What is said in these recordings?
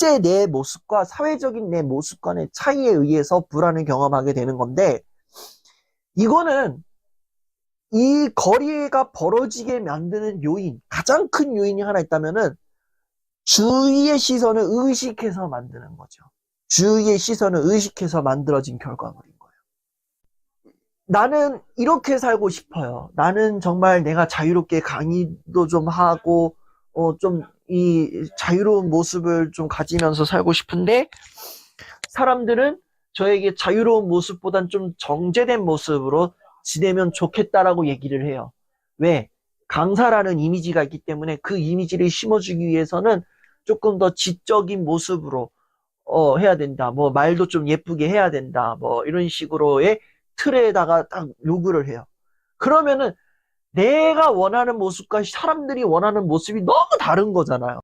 실제 내 모습과 사회적인 내 모습 간의 차이에 의해서 불안을 경험하게 되는 건데, 이거는 이 거리가 벌어지게 만드는 요인, 가장 큰 요인이 하나 있다면은 주위의 시선을 의식해서 만드는 거죠. 주위의 시선을 의식해서 만들어진 결과물인 거예요. 나는 이렇게 살고 싶어요. 나는 정말 내가 자유롭게 강의도 좀 하고, 좀 이 자유로운 모습을 좀 가지면서 살고 싶은데, 사람들은 저에게 자유로운 모습보단 좀 정제된 모습으로 지내면 좋겠다라고 얘기를 해요. 왜? 강사라는 이미지가 있기 때문에 그 이미지를 심어주기 위해서는 조금 더 지적인 모습으로 해야 된다. 뭐 말도 좀 예쁘게 해야 된다. 뭐 이런 식으로의 틀에다가 딱 요구를 해요. 그러면은 내가 원하는 모습과 사람들이 원하는 모습이 너무 다른 거잖아요.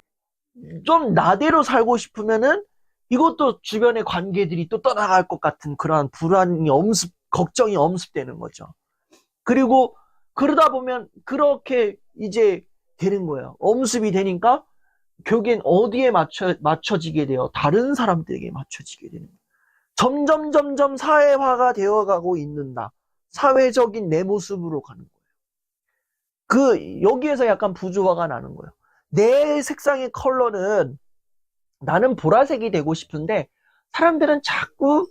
좀 나대로 살고 싶으면은 이것도 주변의 관계들이 또 떠나갈 것 같은 그러한 불안이 걱정이 엄습되는 거죠. 그리고 그러다 보면 그렇게 이제 되는 거예요. 엄습이 되니까 결국엔 어디에 맞춰지게 돼요? 다른 사람들에게 맞춰지게 되는 거예요. 점점 사회화가 되어가고 있는다. 사회적인 내 모습으로 가는 거예요. 여기에서 약간 부조화가 나는 거예요. 내 색상의 컬러는 나는 보라색이 되고 싶은데 사람들은 자꾸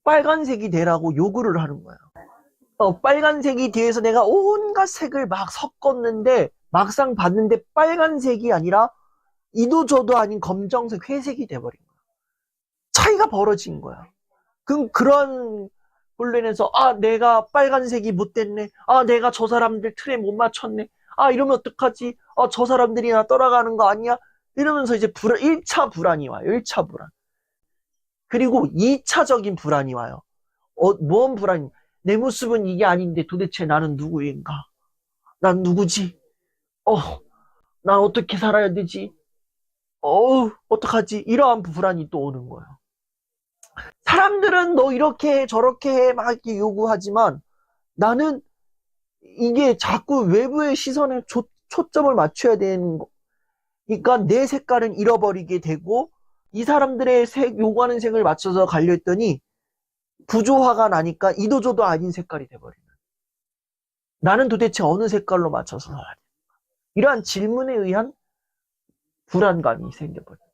빨간색이 되라고 요구를 하는 거예요. 빨간색이 뒤에서 내가 온갖 색을 막 섞었는데 막상 봤는데 빨간색이 아니라 이도저도 아닌 검정색, 회색이 돼버린 거야. 차이가 벌어진 거야. 그럼 그런 걸로 인해서 내가 빨간색이 못 됐네. 내가 저 사람들 틀에 못 맞췄네. 이러면 어떡하지? 저 사람들이 나 떠나가는 거 아니야? 이러면서 이제 1차 불안이 와요. 1차 불안. 그리고 2차적인 불안이 와요. 뭔 불안이? 내 모습은 이게 아닌데 도대체 나는 누구인가? 난 누구지? 난 어떻게 살아야 되지? 어떡하지? 이러한 불안이 또 오는 거예요. 사람들은 너 이렇게 해, 저렇게 해, 막 이렇게 요구하지만 나는 이게 자꾸 외부의 시선에 초점을 맞춰야 되는 거. 그러니까 내 색깔은 잃어버리게 되고 이 사람들의 요구하는 색을 맞춰서 가려했더니 부조화가 나니까 이도저도 아닌 색깔이 돼버리는. 나는 도대체 어느 색깔로 맞춰서 살아야 돼? 이러한 질문에 의한 불안감이 생겨버려요.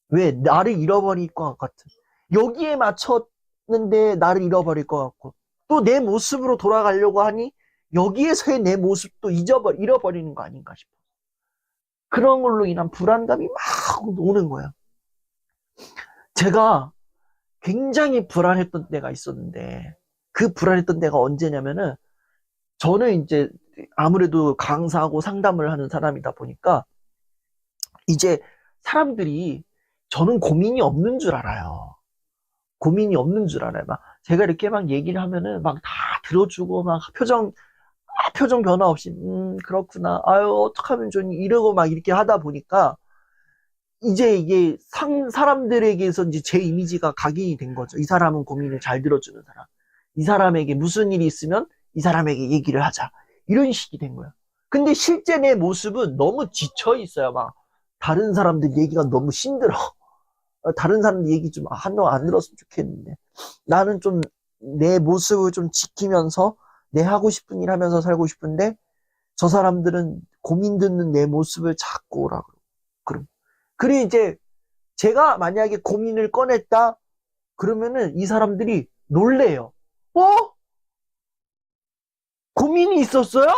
왜? 나를 잃어버릴 것 같은. 여기에 맞췄는데 나를 잃어버릴 것 같고 또 내 모습으로 돌아가려고 하니 여기에서의 내 모습도 잃어버리는 거 아닌가 싶어. 그런 걸로 인한 불안감이 막 오는 거야. 제가 굉장히 불안했던 때가 있었는데 그 불안했던 때가 언제냐면은 저는 이제 아무래도 강사하고 상담을 하는 사람이다 보니까 이제 사람들이 저는 고민이 없는 줄 알아요. 고민이 없는 줄 알아요. 막 제가 이렇게 막 얘기를 하면은 막 다 들어주고 막 표정 변화 없이 그렇구나. 아유 어떡하면 좋니 이러고 막 이렇게 하다 보니까 이제 이게 사람들에게서 이제 제 이미지가 각인이 된 거죠. 이 사람은 고민을 잘 들어주는 사람. 이 사람에게 무슨 일이 있으면 이 사람에게 얘기를 하자. 이런 식이 된 거예요. 근데 실제 내 모습은 너무 지쳐 있어요. 막 다른 사람들 얘기가 너무 힘들어. 다른 사람들 얘기 좀 한동 안 들었으면 좋겠는데 나는 좀 내 모습을 좀 지키면서 내 하고 싶은 일 하면서 살고 싶은데 저 사람들은 고민 듣는 내 모습을 자꾸 오라고 그럼. 그리고 이제 제가 만약에 고민을 꺼냈다 그러면은 이 사람들이 놀래요. 고민이 있었어요?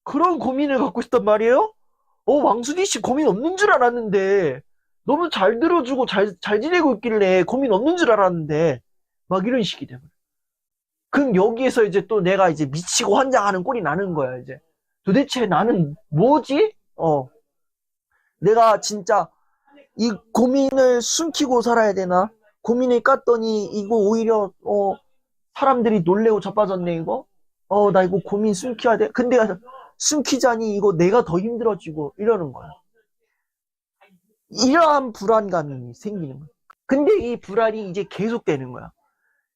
그런 고민을 갖고 있단 말이에요? 왕순이 씨 고민 없는 줄 알았는데 너무 잘 들어주고 잘 지내고 있길래 고민 없는 줄 알았는데 막 이런 식이 되고. 그럼 여기에서 이제 또 내가 이제 미치고 환장하는 꼴이 나는 거야 이제. 도대체 나는 뭐지? 내가 진짜 이 고민을 숨기고 살아야 되나? 고민을 깠더니 이거 오히려 사람들이 놀래고 자빠졌네 이거. 나 이거 고민 숨겨야 돼. 근데 숨기자니 이거 내가 더 힘들어지고 이러는 거야. 이러한 불안감이 생기는 거야. 근데 이 불안이 이제 계속되는 거야.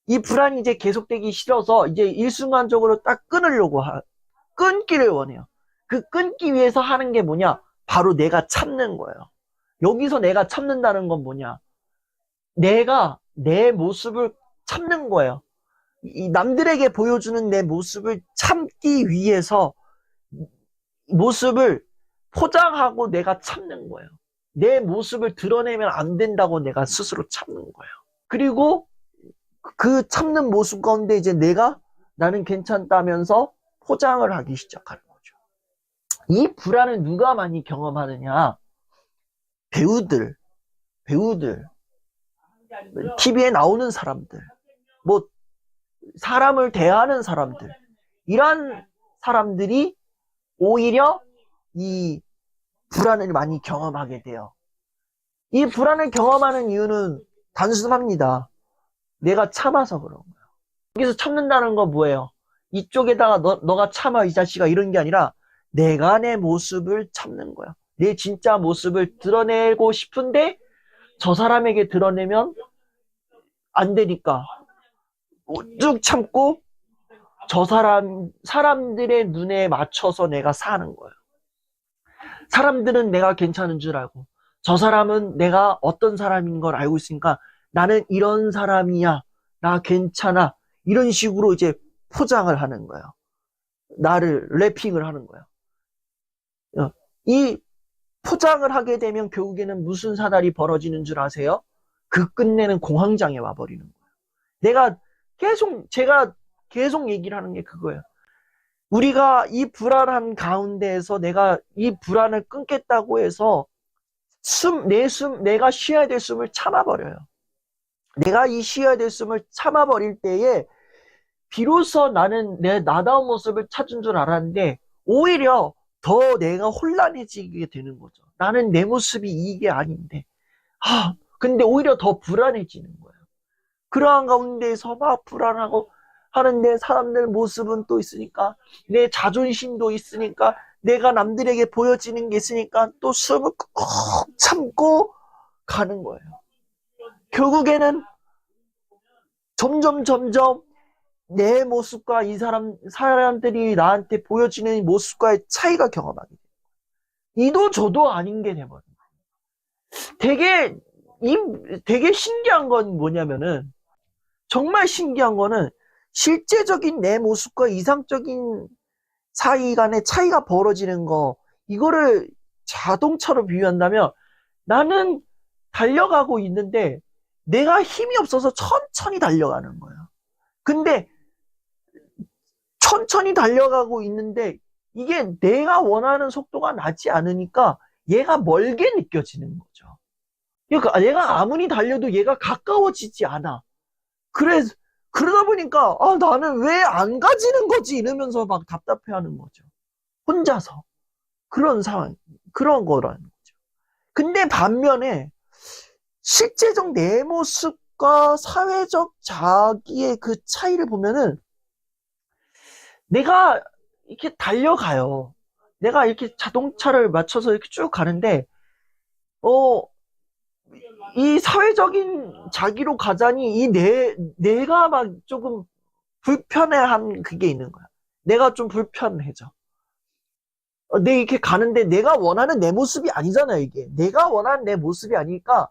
이 불안이 이제 계속되기 싫어서 이제 일순간적으로 딱 끊기를 원해요. 그 끊기 위해서 하는 게 뭐냐? 바로 내가 참는 거예요. 여기서 내가 참는다는 건 뭐냐? 내가 내 모습을 참는 거예요. 이 남들에게 보여주는 내 모습을 참기 위해서 모습을 포장하고 내가 참는 거예요. 내 모습을 드러내면 안 된다고 내가 스스로 참는 거예요. 그리고 그 참는 모습 가운데 이제 나는 괜찮다면서 포장을 하기 시작하는 거죠. 이 불안을 누가 많이 경험하느냐? 배우들, TV에 나오는 사람들, 뭐 사람을 대하는 사람들, 이런 사람들이 오히려 이 불안을 많이 경험하게 돼요. 이 불안을 경험하는 이유는 단순합니다. 내가 참아서 그런 거예요. 여기서 참는다는 건 뭐예요? 이쪽에다가 너가 참아 이 자식아 이런 게 아니라 내가 내 모습을 참는 거야. 내 진짜 모습을 드러내고 싶은데 저 사람에게 드러내면 안 되니까 쭉 참고 사람들의 눈에 맞춰서 내가 사는 거예요. 사람들은 내가 괜찮은 줄 알고 저 사람은 내가 어떤 사람인 걸 알고 있으니까 나는 이런 사람이야. 나 괜찮아. 이런 식으로 이제 포장을 하는 거예요. 나를 래핑을 하는 거예요. 이 포장을 하게 되면 결국에는 무슨 사달이 벌어지는 줄 아세요? 그 끝내는 공황장애 와버리는 거예요. 제가 계속 얘기를 하는 게 그거예요. 우리가 이 불안한 가운데에서 내가 이 불안을 끊겠다고 해서 내가 쉬어야 될 숨을 참아버려요. 내가 이 쉬어야 될 숨을 참아버릴 때에 비로소 나는 내 나다운 모습을 찾은 줄 알았는데 오히려 더 내가 혼란해지게 되는 거죠. 나는 내 모습이 이게 아닌데. 근데 오히려 더 불안해지는 거예요. 그러한 가운데에서 막 불안하고 하는데 사람들 모습은 또 있으니까 내 자존심도 있으니까 내가 남들에게 보여지는 게 있으니까 또 숨을 꾹 참고 가는 거예요. 결국에는 점점 내 모습과 사람들이 나한테 보여지는 모습과의 차이가 경험하게 돼요. 이도 저도 아닌 게 돼버려요. 되게 신기한 건 뭐냐면은, 정말 신기한 거는 실제적인 내 모습과 이상적인 사이 간의 차이가 벌어지는 거, 이거를 자동차로 비유한다면 나는 달려가고 있는데 내가 힘이 없어서 천천히 달려가는 거예요. 근데 천천히 달려가고 있는데 이게 내가 원하는 속도가 나지 않으니까 얘가 멀게 느껴지는 거죠. 그러니까 얘가 아무리 달려도 얘가 가까워지지 않아. 그러다 보니까 나는 왜 안 가지는 거지 이러면서 막 답답해하는 거죠. 혼자서. 그런 상황, 그런 거라는 거죠. 근데 반면에 실제적 내 모습과 사회적 자기의 그 차이를 보면은 내가 이렇게 달려가요. 내가 이렇게 자동차를 맞춰서 이렇게 쭉 가는데, 이 사회적인 자기로 가자니 내가 막 조금 불편해한 그게 있는 거야. 내가 좀 불편해져. 내 이렇게 가는데 내가 원하는 내 모습이 아니잖아요, 이게. 내가 원하는 내 모습이 아니니까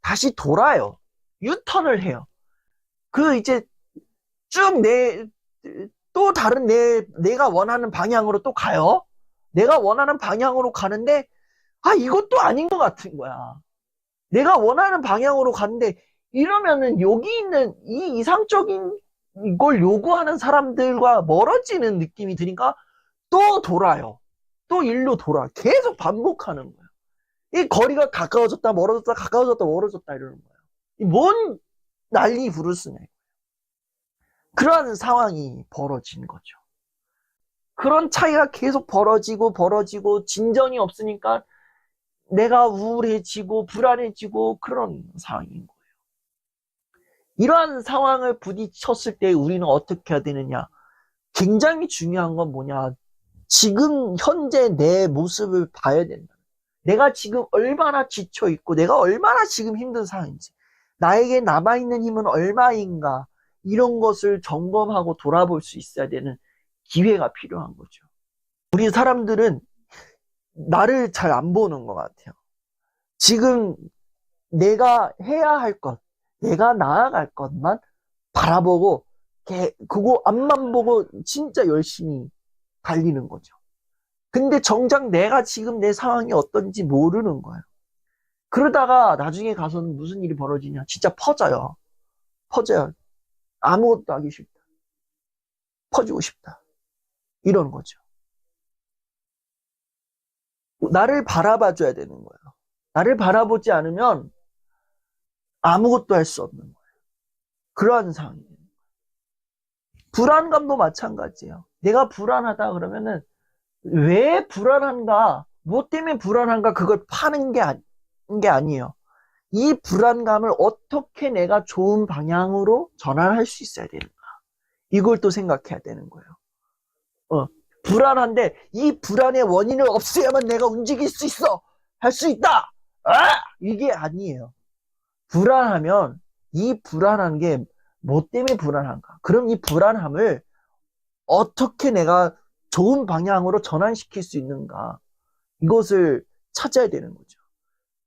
다시 돌아요. 유턴을 해요. 이제 쭉 또 다른 내가 원하는 방향으로 또 가요. 내가 원하는 방향으로 가는데, 이것도 아닌 것 같은 거야. 내가 원하는 방향으로 가는데, 이러면은 여기 있는 이 이상적인 걸 요구하는 사람들과 멀어지는 느낌이 드니까 또 돌아요. 또 일로 돌아. 계속 반복하는 거야. 이 거리가 가까워졌다, 멀어졌다, 가까워졌다, 멀어졌다 이러는 거야. 뭔 난리 부르스냐. 그러한 상황이 벌어진 거죠. 그런 차이가 계속 벌어지고 진전이 없으니까 내가 우울해지고 불안해지고 그런 상황인 거예요. 이러한 상황을 부딪혔을 때 우리는 어떻게 해야 되느냐? 굉장히 중요한 건 뭐냐? 지금 현재 내 모습을 봐야 된다. 내가 지금 얼마나 지쳐있고 내가 얼마나 지금 힘든 상황인지, 나에게 남아있는 힘은 얼마인가, 이런 것을 점검하고 돌아볼 수 있어야 되는 기회가 필요한 거죠. 우리 사람들은 나를 잘 안 보는 것 같아요. 지금 내가 해야 할 것, 내가 나아갈 것만 바라보고 그거 앞만 보고 진짜 열심히 달리는 거죠. 근데 정작 내가 지금 내 상황이 어떤지 모르는 거예요. 그러다가 나중에 가서는 무슨 일이 벌어지냐? 진짜 퍼져요. 퍼져요. 아무것도 하기 싫다. 퍼지고 싶다. 이러는 거죠. 나를 바라봐줘야 되는 거예요. 나를 바라보지 않으면 아무것도 할 수 없는 거예요. 그러한 상황이에요. 불안감도 마찬가지예요. 내가 불안하다 그러면은 왜 불안한가? 뭐 때문에 불안한가? 그걸 파는 게 아니에요. 이 불안감을 어떻게 내가 좋은 방향으로 전환할 수 있어야 되는가? 이걸 또 생각해야 되는 거예요. 불안한데 이 불안의 원인을 없애야만 내가 움직일 수 있어. 할 수 있다. 이게 아니에요. 불안하면 이 불안한 게 뭐 때문에 불안한가? 그럼 이 불안함을 어떻게 내가 좋은 방향으로 전환시킬 수 있는가? 이것을 찾아야 되는 거죠.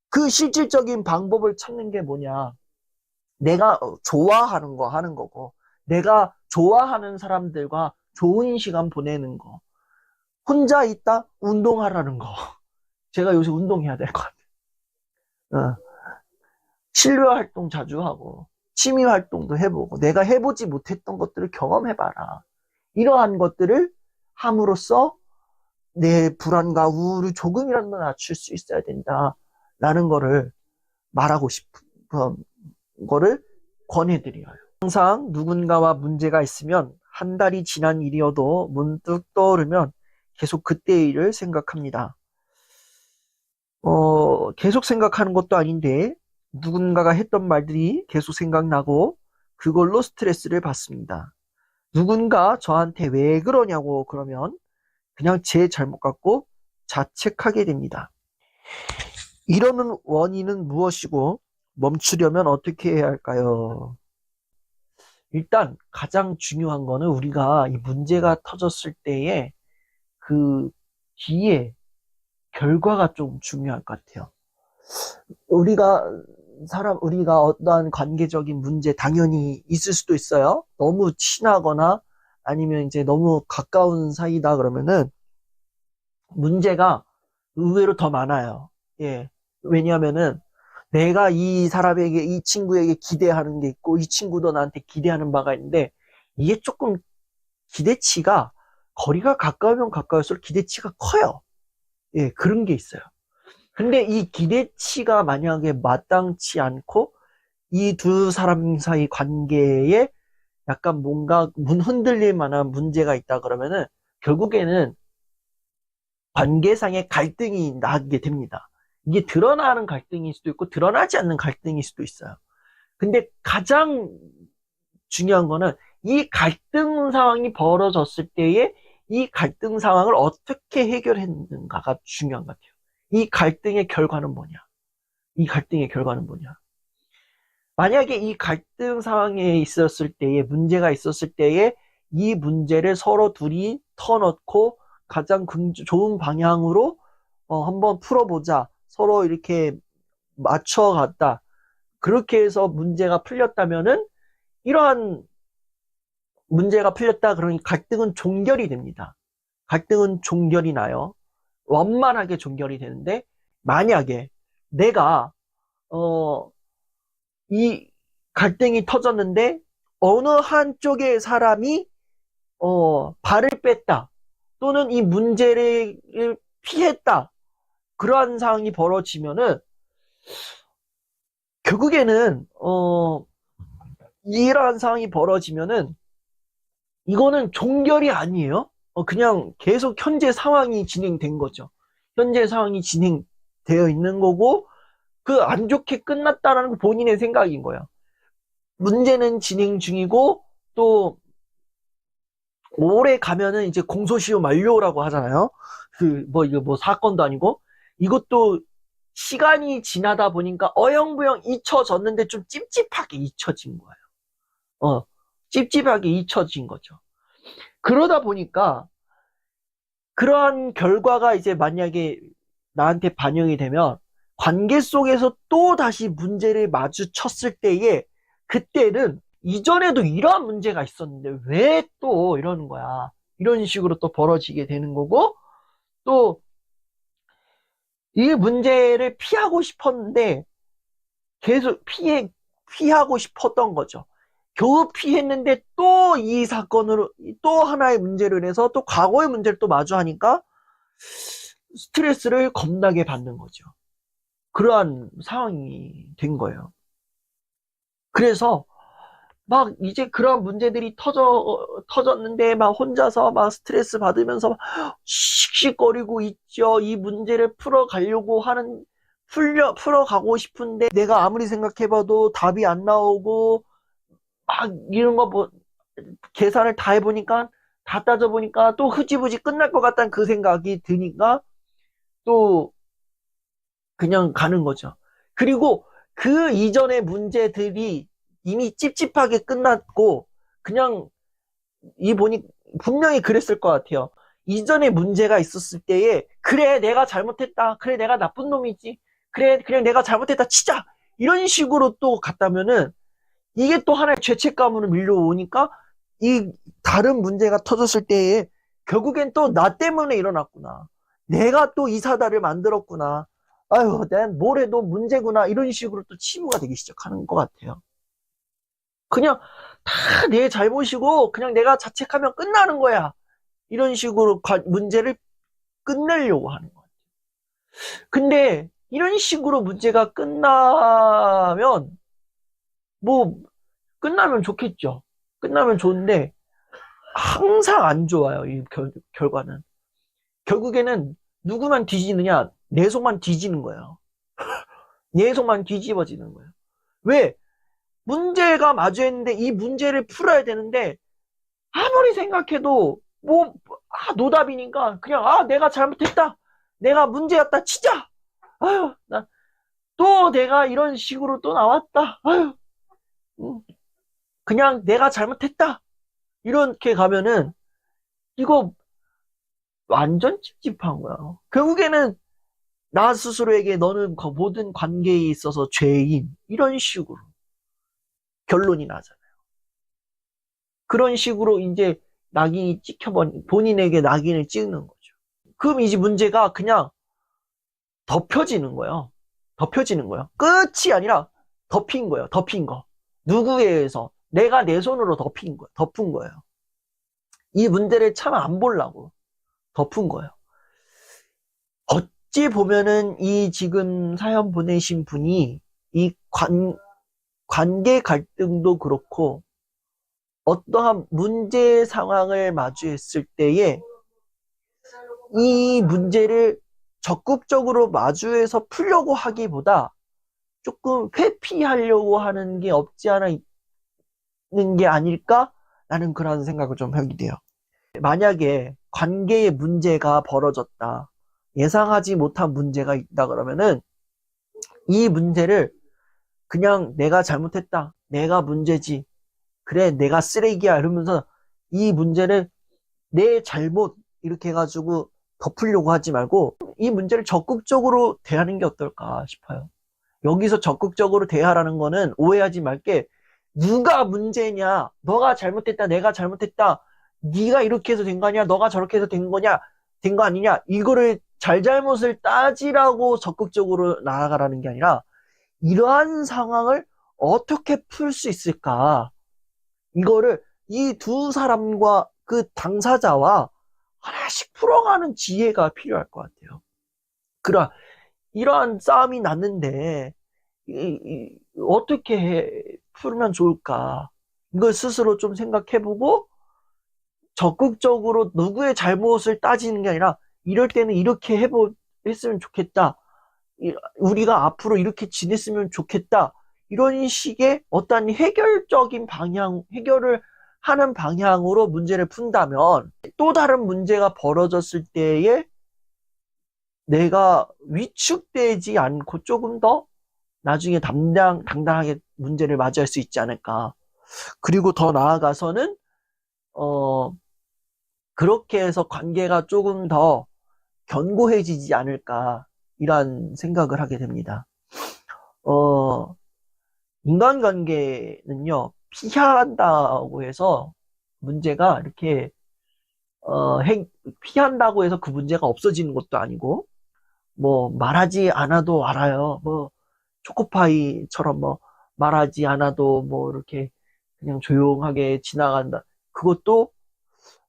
그 실질적인 방법을 찾는 게 뭐냐? 내가 좋아하는 거 하는 거고, 내가 좋아하는 사람들과 좋은 시간 보내는 거, 혼자 있다 운동하라는 거. 제가 요새 운동해야 될 것 같아요. 실내 활동 자주 하고 취미 활동도 해보고 내가 해보지 못했던 것들을 경험해봐라. 이러한 것들을 함으로써 내 불안과 우울을 조금이라도 낮출 수 있어야 된다라는 거를 말하고 싶은 거를 권해드려요. 항상 누군가와 문제가 있으면 한 달이 지난 일이어도 문득 떠오르면 계속 그때의 일을 생각합니다. 계속 생각하는 것도 아닌데 누군가가 했던 말들이 계속 생각나고 그걸로 스트레스를 받습니다. 누군가 저한테 왜 그러냐고 그러면 그냥 제 잘못 같고 자책하게 됩니다. 이러는 원인은 무엇이고 멈추려면 어떻게 해야 할까요? 일단 가장 중요한 거는 우리가 이 문제가 터졌을 때에 그 뒤에 결과가 좀 중요할 것 같아요. 우리가 어떠한 관계적인 문제 당연히 있을 수도 있어요. 너무 친하거나 아니면 이제 너무 가까운 사이다 그러면은 문제가 의외로 더 많아요. 예. 왜냐하면은 내가 이 사람에게, 이 친구에게 기대하는 게 있고 이 친구도 나한테 기대하는 바가 있는데 이게 조금 기대치가 거리가 가까우면 가까울수록 기대치가 커요. 예, 그런 게 있어요. 근데 이 기대치가 만약에 마땅치 않고 이 두 사람 사이 관계에 약간 뭔가 흔들릴 만한 문제가 있다 그러면은 결국에는 관계상의 갈등이 나게 됩니다. 이게 드러나는 갈등일 수도 있고 드러나지 않는 갈등일 수도 있어요. 근데 가장 중요한 거는 이 갈등 상황이 벌어졌을 때에 이 갈등 상황을 어떻게 해결했는가가 중요한 것 같아요. 이 갈등의 결과는 뭐냐? 이 갈등의 결과는 뭐냐? 만약에 이 갈등 상황에 있었을 때에 문제가 있었을 때에 이 문제를 서로 둘이 터놓고 가장 좋은 방향으로 한번 풀어보자. 서로 이렇게 맞춰갔다. 그렇게 해서 문제가 풀렸다면은 이러한 문제가 풀렸다 그러니 갈등은 종결이 됩니다. 갈등은 종결이 나요. 원만하게 종결이 되는데 만약에 내가 이 갈등이 터졌는데 어느 한쪽의 사람이 발을 뺐다 또는 이 문제를 피했다 그러한 상황이 벌어지면은 결국에는 이러한 상황이 벌어지면은 이거는 종결이 아니에요. 그냥 계속 현재 상황이 진행된 거죠. 현재 상황이 진행되어 있는 거고 그 안 좋게 끝났다라는 거 본인의 생각인 거예요. 문제는 진행 중이고 또 오래 가면은 이제 공소시효 만료라고 하잖아요. 이거 뭐 사건도 아니고 이것도 시간이 지나다 보니까 어영부영 잊혀졌는데 좀 찝찝하게 잊혀진 거예요. 찝찝하게 잊혀진 거죠. 그러다 보니까 그러한 결과가 이제 만약에 나한테 반영이 되면 관계 속에서 또 다시 문제를 마주쳤을 때에 그때는 이전에도 이러한 문제가 있었는데 왜 또 이러는 거야. 이런 식으로 또 벌어지게 되는 거고, 또 이 문제를 피하고 싶었는데 계속 피하고 싶었던 거죠. 겨우 피했는데 또 이 사건으로 또 하나의 문제로 인해서 또 과거의 문제를 또 마주하니까 스트레스를 겁나게 받는 거죠. 그러한 상황이 된 거예요. 그래서 막 이제 그런 문제들이 터졌는데 막 혼자서 막 스트레스 받으면서 막 씩씩거리고 있죠. 이 문제를 풀어가고 싶은데 내가 아무리 생각해봐도 답이 안 나오고 막 이런 거 뭐 계산을 다 해보니까 다 따져보니까 또 흐지부지 끝날 것 같다는 그 생각이 드니까 또 그냥 가는 거죠. 그리고 그 이전의 문제들이 이미 찝찝하게 끝났고 그냥 이 보니 분명히 그랬을 것 같아요. 이전에 문제가 있었을 때에 그래 내가 잘못했다. 그래 내가 나쁜 놈이지. 그래 그냥 내가 잘못했다 치자. 이런 식으로 또 갔다면은 이게 또 하나의 죄책감으로 밀려오니까 이 다른 문제가 터졌을 때에 결국엔 또 나 때문에 일어났구나. 내가 또 이 사달을 만들었구나. 아유, 난 뭘 해도 문제구나. 이런 식으로 또 치부가 되기 시작하는 것 같아요. 그냥 다 내 잘못이고 그냥 내가 자책하면 끝나는 거야. 이런 식으로 문제를 끝내려고 하는 거예요. 근데 이런 식으로 문제가 뭐 끝나면 좋겠죠. 끝나면 좋은데 항상 안 좋아요. 이 결과는. 결국에는 누구만 뒤지느냐? 내 속만 뒤지는 거예요. 내 속만 뒤집어지는 거예요. 왜? 문제가 마주했는데 이 문제를 풀어야 되는데 아무리 생각해도 노답이니까 그냥 내가 잘못했다. 내가 문제였다 치자. 아유, 또 내가 이런 식으로 또 나왔다. 아유, 그냥 내가 잘못했다. 이렇게 가면은 이거 완전 찝찝한 거야. 결국에는 나 스스로에게 너는 그 모든 관계에 있어서 죄인. 이런 식으로 결론이 나잖아요. 그런 식으로 이제 본인에게 낙인을 찍는 거죠. 그럼 이제 문제가 그냥 덮여지는 거예요. 덮여지는 거예요. 끝이 아니라 덮인 거예요. 덮인 거. 누구에 의해서 내가 내 손으로 덮은 거예요. 이 문제를 참 안 보려고 덮은 거예요. 어찌 보면은 이 지금 사연 보내신 분이 이 관계 갈등도 그렇고 어떠한 문제 상황을 마주했을 때에 이 문제를 적극적으로 마주해서 풀려고 하기보다 조금 회피하려고 하는 게 없지 않아 있는 게 아닐까라는 그런 생각을 좀 하게 돼요. 만약에 관계에 문제가 벌어졌다. 예상하지 못한 문제가 있다 그러면은 이 문제를 그냥 내가 잘못했다. 내가 문제지. 그래, 내가 쓰레기야. 이러면서 이 문제를 내 잘못 이렇게 해가지고 덮으려고 하지 말고 이 문제를 적극적으로 대하는 게 어떨까 싶어요. 여기서 적극적으로 대하라는 거는 오해하지 말게 누가 문제냐? 너가 잘못했다. 내가 잘못했다. 네가 이렇게 해서 된 거 아니야? 너가 저렇게 해서 된 거냐? 된 거 아니냐? 이거를 잘잘못을 따지라고 적극적으로 나아가라는 게 아니라 이러한 상황을 어떻게 풀 수 있을까? 이거를 이 두 사람과 그 당사자와 하나씩 풀어가는 지혜가 필요할 것 같아요. 이러한 싸움이 났는데 어떻게 풀면 좋을까? 이걸 스스로 좀 생각해보고 적극적으로 누구의 잘못을 따지는 게 아니라 이럴 때는 이렇게 했으면 좋겠다. 우리가 앞으로 이렇게 지냈으면 좋겠다. 이런 식의 어떤 해결을 하는 방향으로 문제를 푼다면 또 다른 문제가 벌어졌을 때에 내가 위축되지 않고 조금 더 나중에 당당하게 문제를 맞이할 수 있지 않을까. 그리고 더 나아가서는 그렇게 해서 관계가 조금 더 견고해지지 않을까. 이란 생각을 하게 됩니다. 인간관계는요, 피한다고 해서 문제가 이렇게, 피한다고 해서 그 문제가 없어지는 것도 아니고, 뭐, 말하지 않아도 알아요. 뭐, 초코파이처럼 뭐, 말하지 않아도 뭐, 이렇게 그냥 조용하게 지나간다. 그것도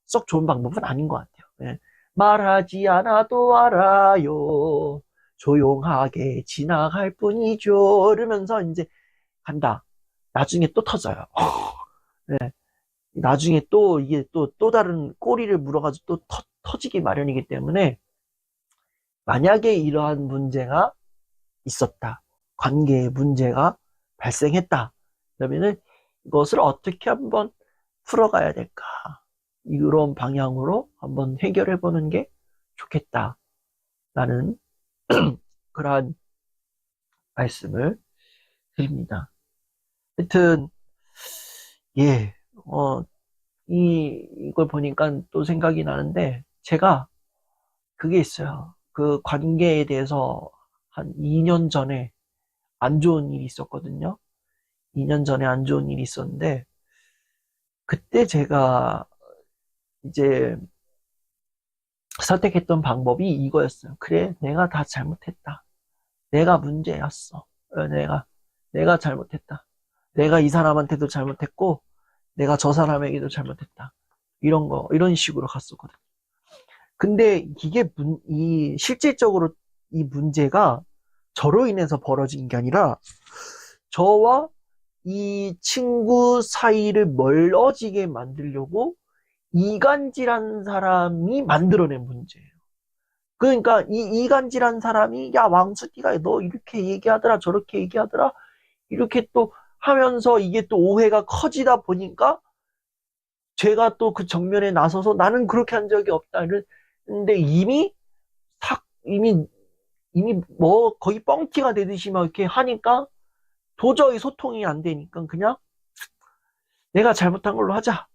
썩 좋은 방법은 아닌 것 같아요. 예. 말하지 않아도 알아요. 조용하게 지나갈 뿐이죠. 이러면서 이제 간다. 나중에 또 터져요. 네. 나중에 또 이게 또 다른 꼬리를 물어가지고 또 터지기 마련이기 때문에 만약에 이러한 문제가 있었다. 관계에 문제가 발생했다. 그러면은 이것을 어떻게 한번 풀어가야 될까. 이런 방향으로 한번 해결해 보는 게 좋겠다. 라는 그러한 말씀을 드립니다. 하여튼, 예, 이걸 보니까 또 생각이 나는데, 제가 그게 있어요. 그 관계에 대해서 한 2년 전에 안 좋은 일이 있었거든요. 2년 전에 안 좋은 일이 있었는데, 그때 제가 이제 선택했던 방법이 이거였어요. 그래, 내가 다 잘못했다. 내가 문제였어. 내가 잘못했다. 내가 이 사람한테도 잘못했고, 내가 저 사람에게도 잘못했다. 이런 식으로 갔었거든요. 근데 실질적으로 이 문제가 저로 인해서 벌어진 게 아니라, 저와 이 친구 사이를 멀어지게 만들려고 이간질한 사람이 만들어낸 문제예요. 그러니까 이 이간질한 사람이 야 왕수띠가 너 이렇게 얘기하더라 저렇게 얘기하더라 이렇게 또 하면서 이게 또 오해가 커지다 보니까 제가 또 그 정면에 나서서 나는 그렇게 한 적이 없다. 근데 이미 뭐 거의 뻥튀가 되듯이 막 이렇게 하니까 도저히 소통이 안 되니까 그냥 내가 잘못한 걸로 하자.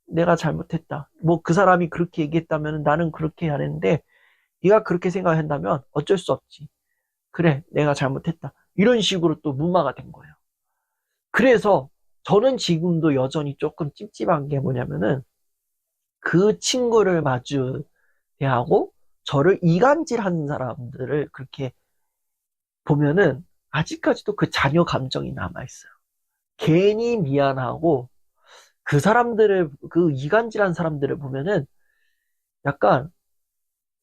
내가 잘못했다. 뭐 그 사람이 그렇게 얘기했다면 나는 그렇게 안 했는데 네가 그렇게 생각한다면 어쩔 수 없지. 그래, 내가 잘못했다. 이런 식으로 또 무마가 된 거예요. 그래서 저는 지금도 여전히 조금 찝찝한 게 뭐냐면은 그 친구를 마주 대하고 저를 이간질하는 사람들을 그렇게 보면은 아직까지도 그 자녀 감정이 남아있어요. 괜히 미안하고 그 이간질한 사람들을 보면은 약간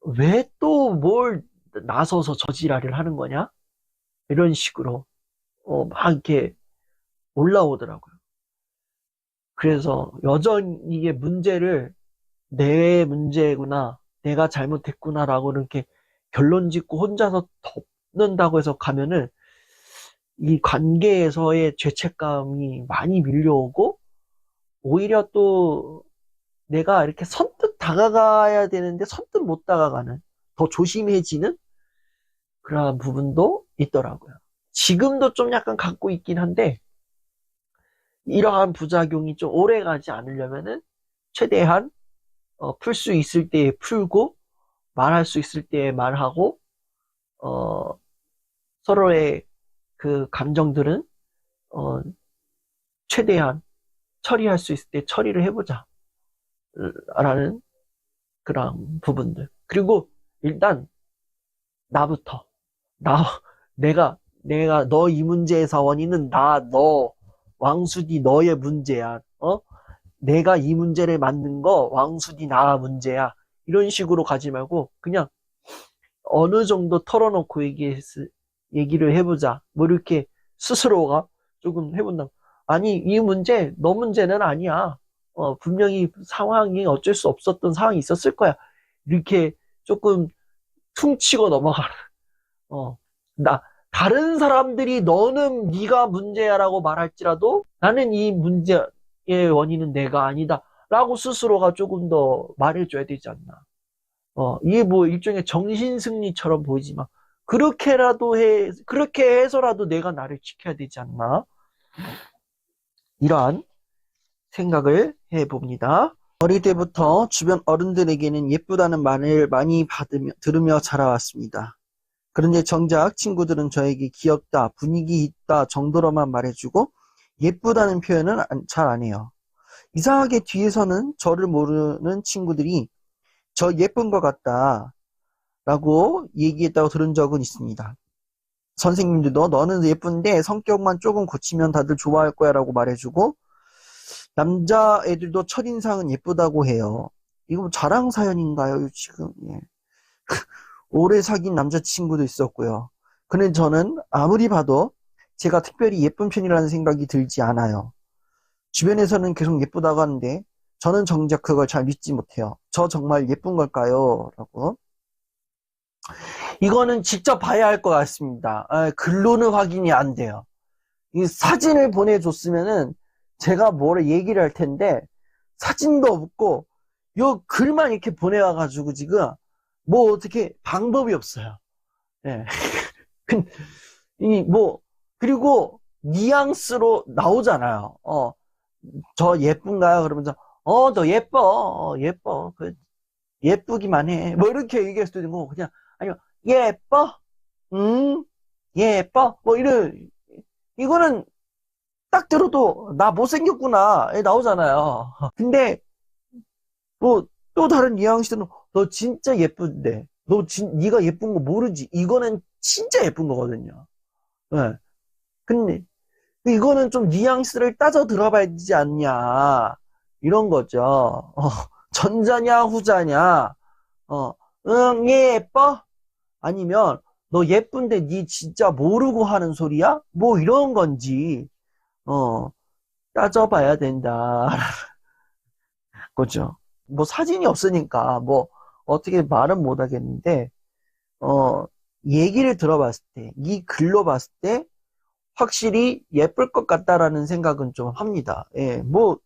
왜 또 뭘 나서서 저지랄을 하는 거냐? 이런 식으로 막 이렇게 올라오더라고요. 그래서 여전히 이게 문제를 내 문제구나, 내가 잘못했구나라고 이렇게 결론 짓고 혼자서 덮는다고 해서 가면은 이 관계에서의 죄책감이 많이 밀려오고 오히려 또 내가 이렇게 선뜻 다가가야 되는데 선뜻 못 다가가는 더 조심해지는 그런 부분도 있더라고요. 지금도 좀 약간 갖고 있긴 한데 이러한 부작용이 좀 오래 가지 않으려면은 최대한 풀 수 있을 때 풀고 말할 수 있을 때 말하고 어, 서로의 그 감정들은 어, 최대한 처리할 수 있을 때 처리를 해보자 라는 그런 부분들. 그리고 일단 나부터 나 내가 너 이 문제에서 원인은 너 왕수디 너의 문제야. 내가 이 문제를 만든 거 왕수디 나 문제야. 이런 식으로 가지 말고 그냥 어느 정도 털어놓고 얘기를 해보자. 뭐 이렇게 스스로가 조금 해본다. 아니 이 문제 너 문제는 아니야. 분명히 상황이 어쩔 수 없었던 상황이 있었을 거야. 이렇게 조금 퉁치고 넘어가는. 어, 다른 사람들이 너는 네가 문제야라고 말할지라도 나는 이 문제의 원인은 내가 아니다. 라고 스스로가 조금 더 말해줘야 되지 않나. 이게 뭐 일종의 정신승리처럼 보이지만, 그렇게 해서라도 내가 나를 지켜야 되지 않나. 이러한 생각을 해봅니다. 어릴 때부터 주변 어른들에게는 예쁘다는 말을 많이 들으며 자라왔습니다. 그런데 정작 친구들은 저에게 귀엽다, 분위기 있다 정도로만 말해주고 예쁘다는 표현은 잘 안 해요. 이상하게 뒤에서는 저를 모르는 친구들이 저 예쁜 것 같다 라고 얘기했다고 들은 적은 있습니다. 선생님들도 너는 예쁜데 성격만 조금 고치면 다들 좋아할 거야 라고 말해주고, 남자애들도 첫인상은 예쁘다고 해요. 이거 뭐 자랑 사연인가요, 지금? 예. 오래 사귄 남자친구도 있었고요. 근데 저는 아무리 봐도 제가 특별히 예쁜 편이라는 생각이 들지 않아요. 주변에서는 계속 예쁘다고 하는데 저는 정작 그걸 잘 믿지 못해요. 저 정말 예쁜 걸까요? 라고. 이거는 직접 봐야 할 것 같습니다. 글로는 확인이 안 돼요. 이 사진을 보내줬으면은 제가 뭐를 얘기를 할 텐데 사진도 없고 요 글만 이렇게 보내와가지고 지금 뭐 어떻게 방법이 없어요. 예. 이 뭐 그리고 뉘앙스로 나오잖아요. 저 예쁜가요? 그러면서 너 예뻐. 예뻐. 예쁘기만 해. 뭐 이렇게 얘기할 수도 있는 거고 그냥 아니면 예뻐. 예뻐. 뭐 이거는 딱 들어도 나 못생겼구나 나오잖아요. 근데 뭐 또 다른 뉘앙스는 너 진짜 예쁜데 네가 예쁜 거 모르지. 이거는 진짜 예쁜 거거든요. 네. 근데 이거는 좀 뉘앙스를 따져 들어봐야 되지 않냐 이런 거죠. 전자냐 후자냐. 응 예뻐? 아니면 너 예쁜데 니 진짜 모르고 하는 소리야? 뭐 이런 건지 따져봐야 된다. 그죠? 뭐 사진이 없으니까 뭐 어떻게 말은 못 하겠는데 어 얘기를 들어봤을 때, 이 글로 봤을 때 확실히 예쁠 것 같다라는 생각은 좀 합니다. 예, 뭐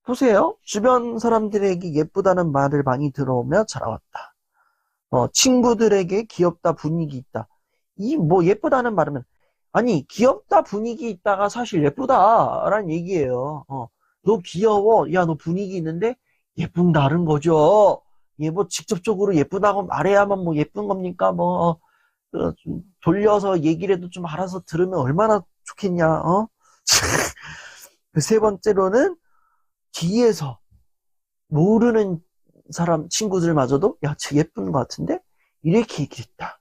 보세요. 주변 사람들에게 예쁘다는 말을 많이 들어오며 자라왔다. 친구들에게 귀엽다, 분위기 있다. 이 뭐 예쁘다는 말은 아니 귀엽다, 분위기 있다가 사실 예쁘다라는 얘기예요. 너 귀여워, 야 너 분위기 있는데 예쁜다는 거죠. 뭐 직접적으로 예쁘다고 말해야만 뭐 예쁜 겁니까? 좀 돌려서 얘기를 해도 좀 알아서 들으면 얼마나 좋겠냐. 세 번째로는 뒤에서 모르는 사람 친구들마저도 야, 쟤 예쁜 것 같은데 이렇게 얘기했다.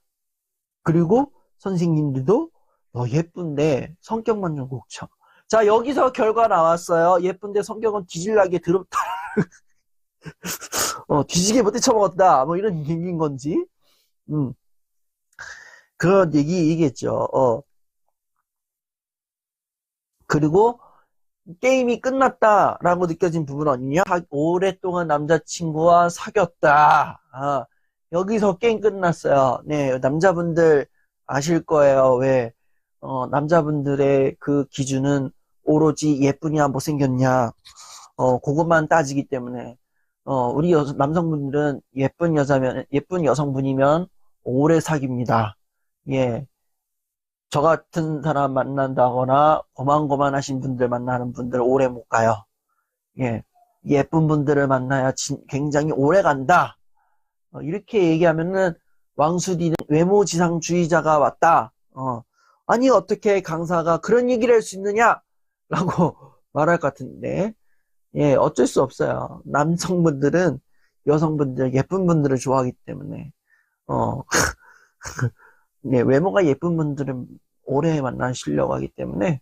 그리고 선생님들도 너 예쁜데 성격만 좀 고쳐. 자, 여기서 결과 나왔어요. 예쁜데 성격은 뒤질나게 더럽다. 뒤지게 못해 처먹었다. 뭐 이런 얘기인 건지. 그런 얘기겠죠. 그리고 게임이 끝났다라고 느껴진 부분은 어디냐? 오랫동안 남자친구와 사귀었다. 여기서 게임 끝났어요. 네, 남자분들 아실 거예요. 왜? 남자분들의 그 기준은 오로지 예쁘냐, 못생겼냐, 그것만 따지기 때문에, 우리 남성분들은 예쁜 여성분이면 오래 사귀입니다. 예. 저 같은 사람 만난다거나 고만고만하신 분들 만나는 분들 오래 못 가요. 예. 예쁜 분들을 만나야 굉장히 오래 간다. 이렇게 얘기하면은 왕수디는 외모지상주의자가 왔다. 아니 어떻게 강사가 그런 얘기를 할 수 있느냐? 라고 말할 것 같은데 예, 어쩔 수 없어요. 남성분들은 여성분들, 예쁜 분들을 좋아하기 때문에 예, 외모가 예쁜 분들은 오래 만나시려고 하기 때문에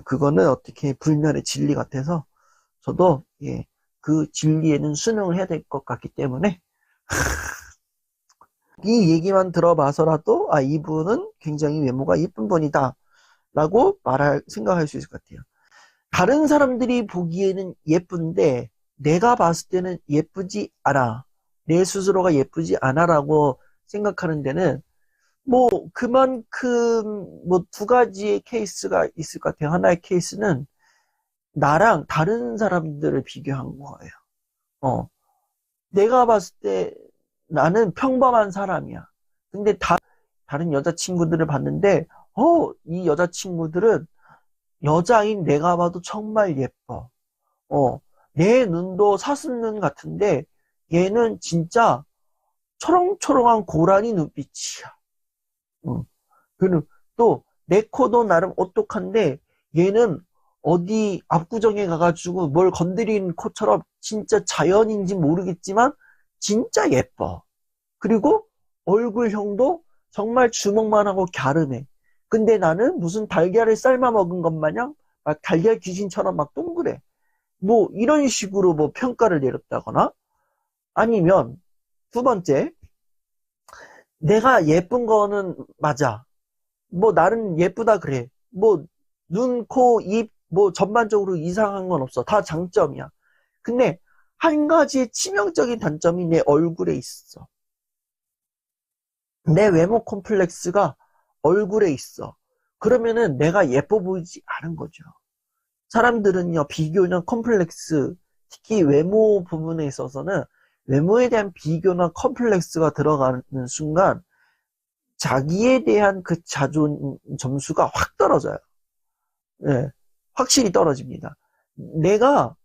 그거는 어떻게 불멸의 진리 같아서 저도 예, 그 진리에는 순응을 해야 될 것 같기 때문에 이 얘기만 들어봐서라도 이분은 굉장히 외모가 예쁜 분이다 라고 생각할 수 있을 것 같아요. 다른 사람들이 보기에는 예쁜데 내가 봤을 때는 예쁘지 않아. 내 스스로가 예쁘지 않아 라고 생각하는 데는 뭐 그만큼 뭐 두 가지의 케이스가 있을 것 같아요. 하나의 케이스는 나랑 다른 사람들을 비교한 거예요. 내가 봤을 때 나는 평범한 사람이야. 근데 다른 여자친구들을 봤는데 이 여자친구들은 여자인 내가 봐도 정말 예뻐. 내 눈도 사슴눈 같은데 얘는 진짜 초롱초롱한 고라니 눈빛이야. 어. 그리고 또 내 코도 나름 오똑한데 얘는 어디 압구정에 가가지고 뭘 건드린 코처럼 진짜 자연인지 모르겠지만 진짜 예뻐. 그리고 얼굴형도 정말 주먹만 하고 갸름해. 근데 나는 무슨 달걀을 삶아 먹은 것 마냥 막 달걀 귀신처럼 막 동그래. 뭐 이런 식으로 뭐 평가를 내렸다거나 아니면 두 번째, 내가 예쁜 거는 맞아. 뭐 나는 예쁘다 그래. 뭐 눈, 코, 입, 뭐 전반적으로 이상한 건 없어. 다 장점이야. 근데 한 가지 치명적인 단점이 내 얼굴에 있어. 내 외모 콤플렉스가 얼굴에 있어. 그러면은 내가 예뻐 보이지 않은 거죠. 사람들은요, 비교나 컴플렉스, 특히 외모 부분에 있어서는 외모에 대한 비교나 컴플렉스가 들어가는 순간 자기에 대한 그 자존 점수가 확 떨어져요. 예, 확실히 떨어집니다. 내가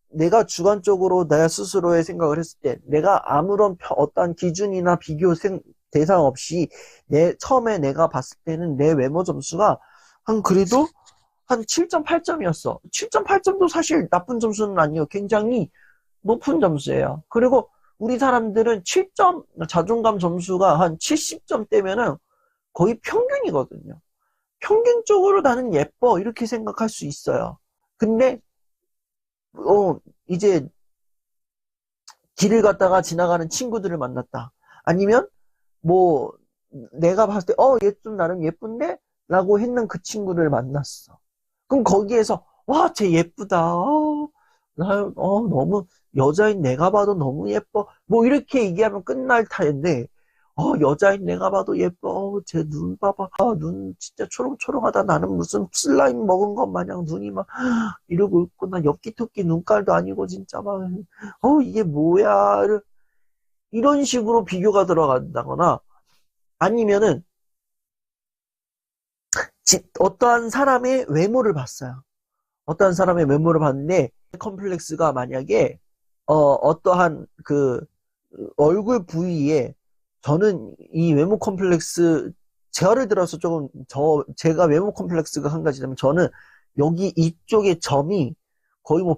내가 주관적으로 내 스스로의 생각을 했을 때, 내가 아무런 어떠한 기준이나 비교 대상 없이 처음에 내가 봤을 때는 내 외모 점수가 그래도 한 7.8점이었어. 7.8점도 사실 나쁜 점수는 아니에요. 굉장히 높은 점수예요. 그리고 우리 사람들은 7점, 자존감 점수가 한 70점대면은 거의 평균이거든요. 평균적으로 나는 예뻐. 이렇게 생각할 수 있어요. 근데, 이제 길을 갔다가 지나가는 친구들을 만났다. 아니면, 뭐, 내가 봤을 때, 얘 좀 나름 예쁜데? 라고 했는 그 친구를 만났어. 그럼 거기에서, 와, 쟤 예쁘다. 너무, 여자인 내가 봐도 너무 예뻐. 뭐, 이렇게 얘기하면 끝날 타인데, 여자인 내가 봐도 예뻐. 쟤 눈 봐봐. 눈 진짜 초롱초롱하다. 나는 무슨 슬라임 먹은 것 마냥 눈이 막, 이러고 있고, 나 엽기토끼 눈깔도 아니고, 진짜 막, 이게 뭐야. 이런 식으로 비교가 들어간다거나, 아니면은, 어떠한 사람의 외모를 봤어요. 어떠한 사람의 외모를 봤는데, 컴플렉스가 만약에, 어떠한 얼굴 부위에, 저는 이 외모 컴플렉스, 예를 들어서 조금, 제가 외모 컴플렉스가 한 가지라면, 저는 여기 이쪽에 점이 거의 뭐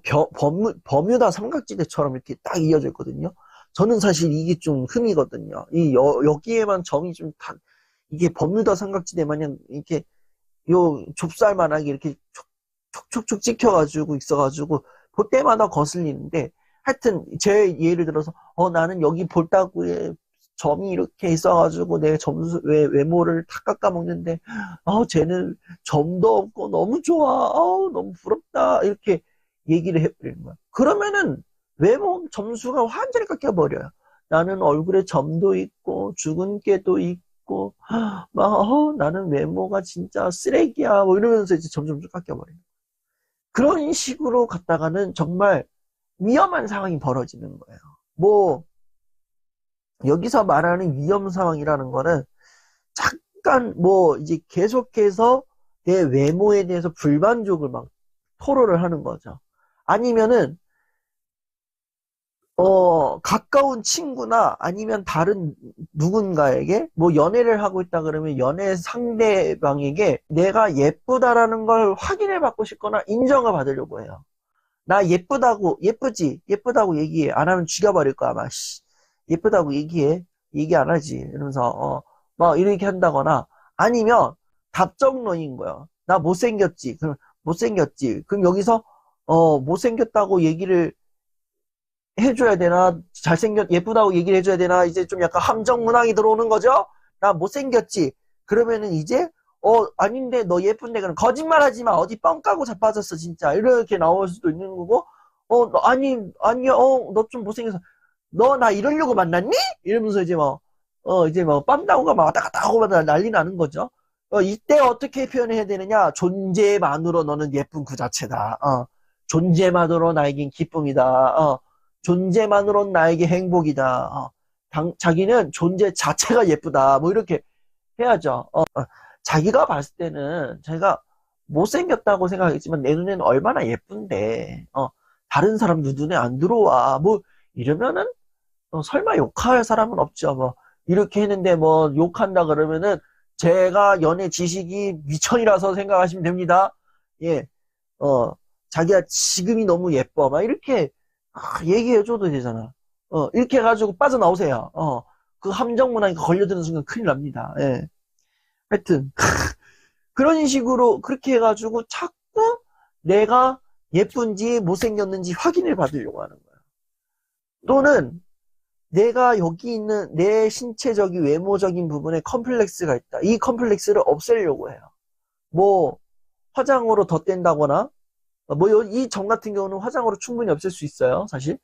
버뮤다 삼각지대처럼 이렇게 딱 이어져 있거든요. 저는 사실 이게 좀 흠이거든요. 여기에만 점이 좀 이게 버뮤다 삼각지대 마냥 이렇게 요 좁쌀만하게 이렇게 촉촉촉 찍혀가지고 있어가지고 볼 때마다 거슬리는데, 하여튼 제 예를 들어서 나는 여기 볼따구에 점이 이렇게 있어가지고 내 외모를 다 깎아먹는데 쟤는 점도 없고 너무 좋아, 너무 부럽다, 이렇게 얘기를 해버리는 거야. 그러면은 외모 점수가 완전히 깎여버려요. 나는 얼굴에 점도 있고 죽은 깨도 있고 막 나는 외모가 진짜 쓰레기야 뭐 이러면서 이제 점점 깎여버려요. 그런 식으로 갔다가는 정말 위험한 상황이 벌어지는 거예요. 뭐 여기서 말하는 위험 상황이라는 거는 잠깐 뭐 이제 계속해서 내 외모에 대해서 불만족을 막 토로를 하는 거죠. 아니면은 가까운 친구나 아니면 다른 누군가에게 뭐 연애를 하고 있다 그러면 연애 상대방에게 내가 예쁘다라는 걸 확인을 받고 싶거나 인정을 받으려고 해요. 나 예쁘다고, 예쁘지? 예쁘다고 얘기해. 안 하면 죽여버릴 거야, 아마. 예쁘다고 얘기해. 얘기 안 하지. 이러면서, 막 이렇게 한다거나, 아니면 답정론인 거야. 나 못생겼지. 그럼 못생겼지. 그럼 여기서, 못생겼다고 얘기를 해줘야 되나? 예쁘다고 얘기를 해줘야 되나? 이제 좀 약간 함정 문항이 들어오는 거죠? 나 못생겼지. 그러면은 이제, 아닌데, 너 예쁜데, 그럼 거짓말 하지 마. 어디 뻥 까고 자빠졌어, 진짜. 이렇게 나올 수도 있는 거고, 아니야, 너 좀 못생겨서, 너 나 이러려고 만났니? 이러면서 이제 빰다고가 막 왔다 갔다 하고 난리 나는 거죠. 이때 어떻게 표현해야 되느냐? 존재만으로 너는 예쁜 그 자체다. 존재만으로 나에겐 기쁨이다. 존재만으로는 나에게 행복이다. 자기는 존재 자체가 예쁘다. 뭐 이렇게 해야죠. 자기가 봤을 때는 자기가 못생겼다고 생각했지만 내 눈에는 얼마나 예쁜데, 다른 사람 눈에 안 들어와. 뭐 이러면은 설마 욕할 사람은 없죠. 뭐 이렇게 했는데 뭐 욕한다 그러면은 제가 연애 지식이 미천이라서 생각하시면 됩니다. 예, 자기야 지금이 너무 예뻐. 막 이렇게 얘기해줘도 되잖아. 이렇게 해가지고 빠져나오세요. 그 함정 문화에 걸려드는 순간 큰일 납니다. 예. 하여튼 그런 식으로 그렇게 해가지고 자꾸 내가 예쁜지 못생겼는지 확인을 받으려고 하는 거야. 또는 내가 여기 있는 내 신체적인 외모적인 부분에 컴플렉스가 있다. 이 컴플렉스를 없애려고 해요. 뭐 화장으로 덧댄다거나 뭐 이 점 같은 경우는 화장으로 충분히 없앨 수 있어요. 사실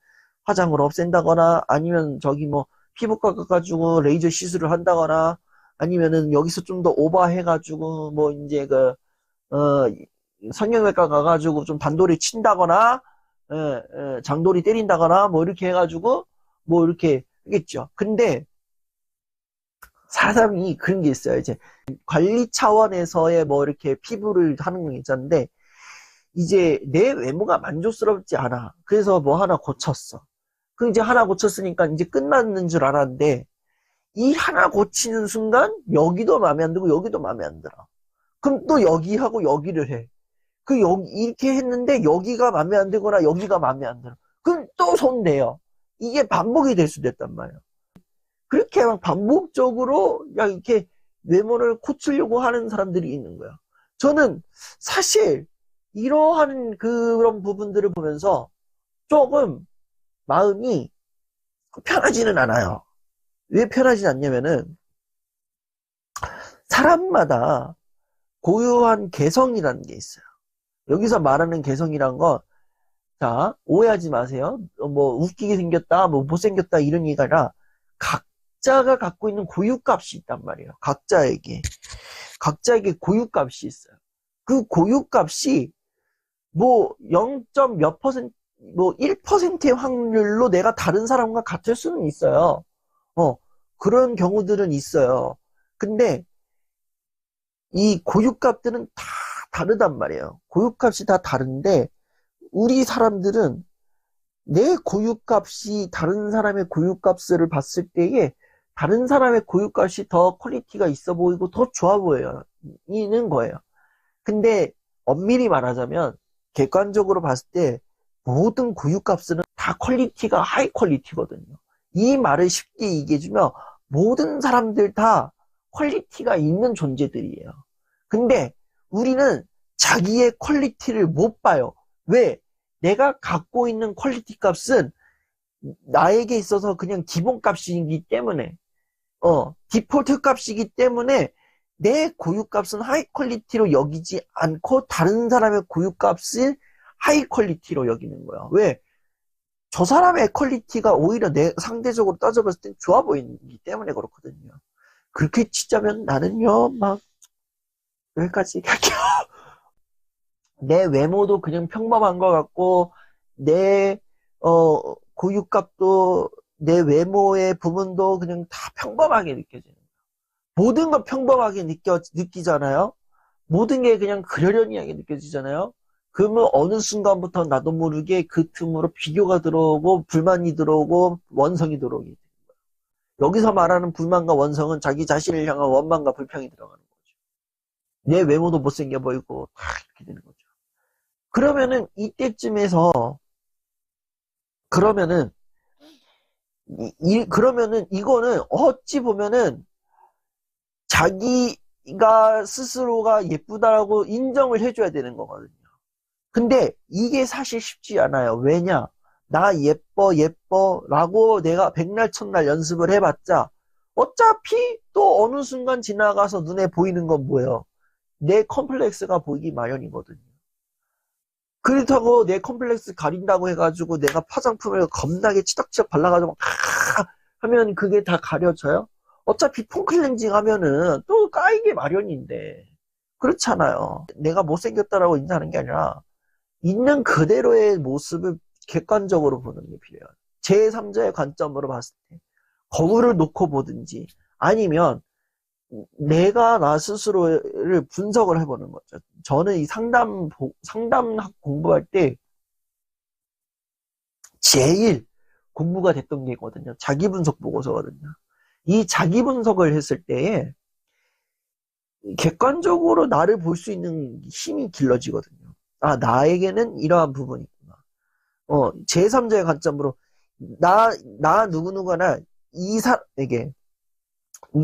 화장으로 없앤다거나 아니면 저기 뭐 피부과 가가지고 레이저 시술을 한다거나 아니면은 여기서 좀 더 오버해가지고 뭐 이제 성형외과 가가지고 좀 단도리 친다거나 장도리 때린다거나 뭐 이렇게 해가지고 뭐 이렇게 하겠죠. 근데 사람이 그런 게 있어요. 이제 관리 차원에서의 뭐 이렇게 피부를 하는 게 있었는데 이제 내 외모가 만족스럽지 않아. 그래서 뭐 하나 고쳤어. 그 이제 하나 고쳤으니까 이제 끝났는 줄 알았는데 이 하나 고치는 순간 여기도 마음에 안 들고 여기도 마음에 안 들어. 그럼 또 여기하고 여기를 해. 여기 이렇게 했는데 여기가 마음에 안 들거나 여기가 마음에 안 들어. 그럼 또 손대요. 이게 반복이 될 수도 있단 말이에요. 그렇게 막 반복적으로 이렇게 외모를 고치려고 하는 사람들이 있는 거야. 저는 사실 이러한 그런 부분들을 보면서 조금 마음이 편하지는 않아요. 왜 편하지 않냐면은 사람마다 고유한 개성이라는 게 있어요. 여기서 말하는 개성이란 건 자, 오해하지 마세요. 뭐 웃기게 생겼다, 뭐 못생겼다 이런 얘기가 아니라 각자가 갖고 있는 고유값이 있단 말이에요. 각자에게 고유값이 있어요. 그 고유값이 뭐 0. 몇 퍼센트, 뭐 1%의 확률로 내가 다른 사람과 같을 수는 있어요. 그런 경우들은 있어요. 근데 이 고유값들은 다 다르단 말이에요. 고유값이 다 다른데 우리 사람들은 내 고유값이 다른 사람의 고유값을 봤을 때에 다른 사람의 고유값이 더 퀄리티가 있어 보이고 더 좋아 보여요. 이는 거예요. 근데 엄밀히 말하자면 객관적으로 봤을 때 모든 고유값은 다 퀄리티가 하이 퀄리티거든요. 이 말을 쉽게 얘기해주면 모든 사람들 다 퀄리티가 있는 존재들이에요. 근데 우리는 자기의 퀄리티를 못 봐요. 왜? 내가 갖고 있는 퀄리티 값은 나에게 있어서 그냥 기본값이기 때문에 디폴트 값이기 때문에 내 고유값은 하이 퀄리티로 여기지 않고 다른 사람의 고유값을 하이 퀄리티로 여기는 거야. 왜? 저 사람의 퀄리티가 오히려 내 상대적으로 따져봤을 땐 좋아 보이기 때문에 그렇거든요. 그렇게 치자면 나는요, 막 여기까지 얘기할게요. 내 외모도 그냥 평범한 것 같고 내 고유값도 내 외모의 부분도 그냥 다 평범하게 느껴지는 거야. 모든 걸 평범하게 느끼잖아요. 모든 게 그냥 그러려니하게 느껴지잖아요. 그러면 어느 순간부터 나도 모르게 그 틈으로 비교가 들어오고 불만이 들어오고 원성이 들어오게 되는 거예요. 여기서 말하는 불만과 원성은 자기 자신을 향한 원망과 불평이 들어가는 거죠. 내 외모도 못생겨 보이고 다 이렇게 되는 거죠. 그러면은 이때쯤에서 그러면은 이거는 어찌 보면은 자기가 스스로가 예쁘다라고 인정을 해줘야 되는 거거든요. 근데 이게 사실 쉽지 않아요. 왜냐? 나 예뻐 라고 내가 백날 첫날 연습을 해봤자 어차피 또 어느 순간 지나가서 눈에 보이는 건 뭐예요? 내 컴플렉스가 보이기 마련이거든요. 그렇다고 내 컴플렉스 가린다고 해가지고 내가 화장품을 겁나게 치덕치덕 발라가지고 하면 그게 다 가려져요? 어차피 폼클렌징 하면은 또 까이게 마련인데 그렇잖아요. 내가 못생겼다라고 인사하는 게 아니라 있는 그대로의 모습을 객관적으로 보는 게 필요해요. 제3자의 관점으로 봤을 때 거울을 놓고 보든지 아니면 내가 나 스스로를 분석을 해보는 거죠. 저는 이 상담학 공부할 때 제일 공부가 됐던 게 있거든요. 자기 분석 보고서거든요. 이 자기 분석을 했을 때에 객관적으로 나를 볼 수 있는 힘이 길러지거든요. 아, 나에게는 이러한 부분이 있구나. 제3자의 관점으로 나 누구누구나 이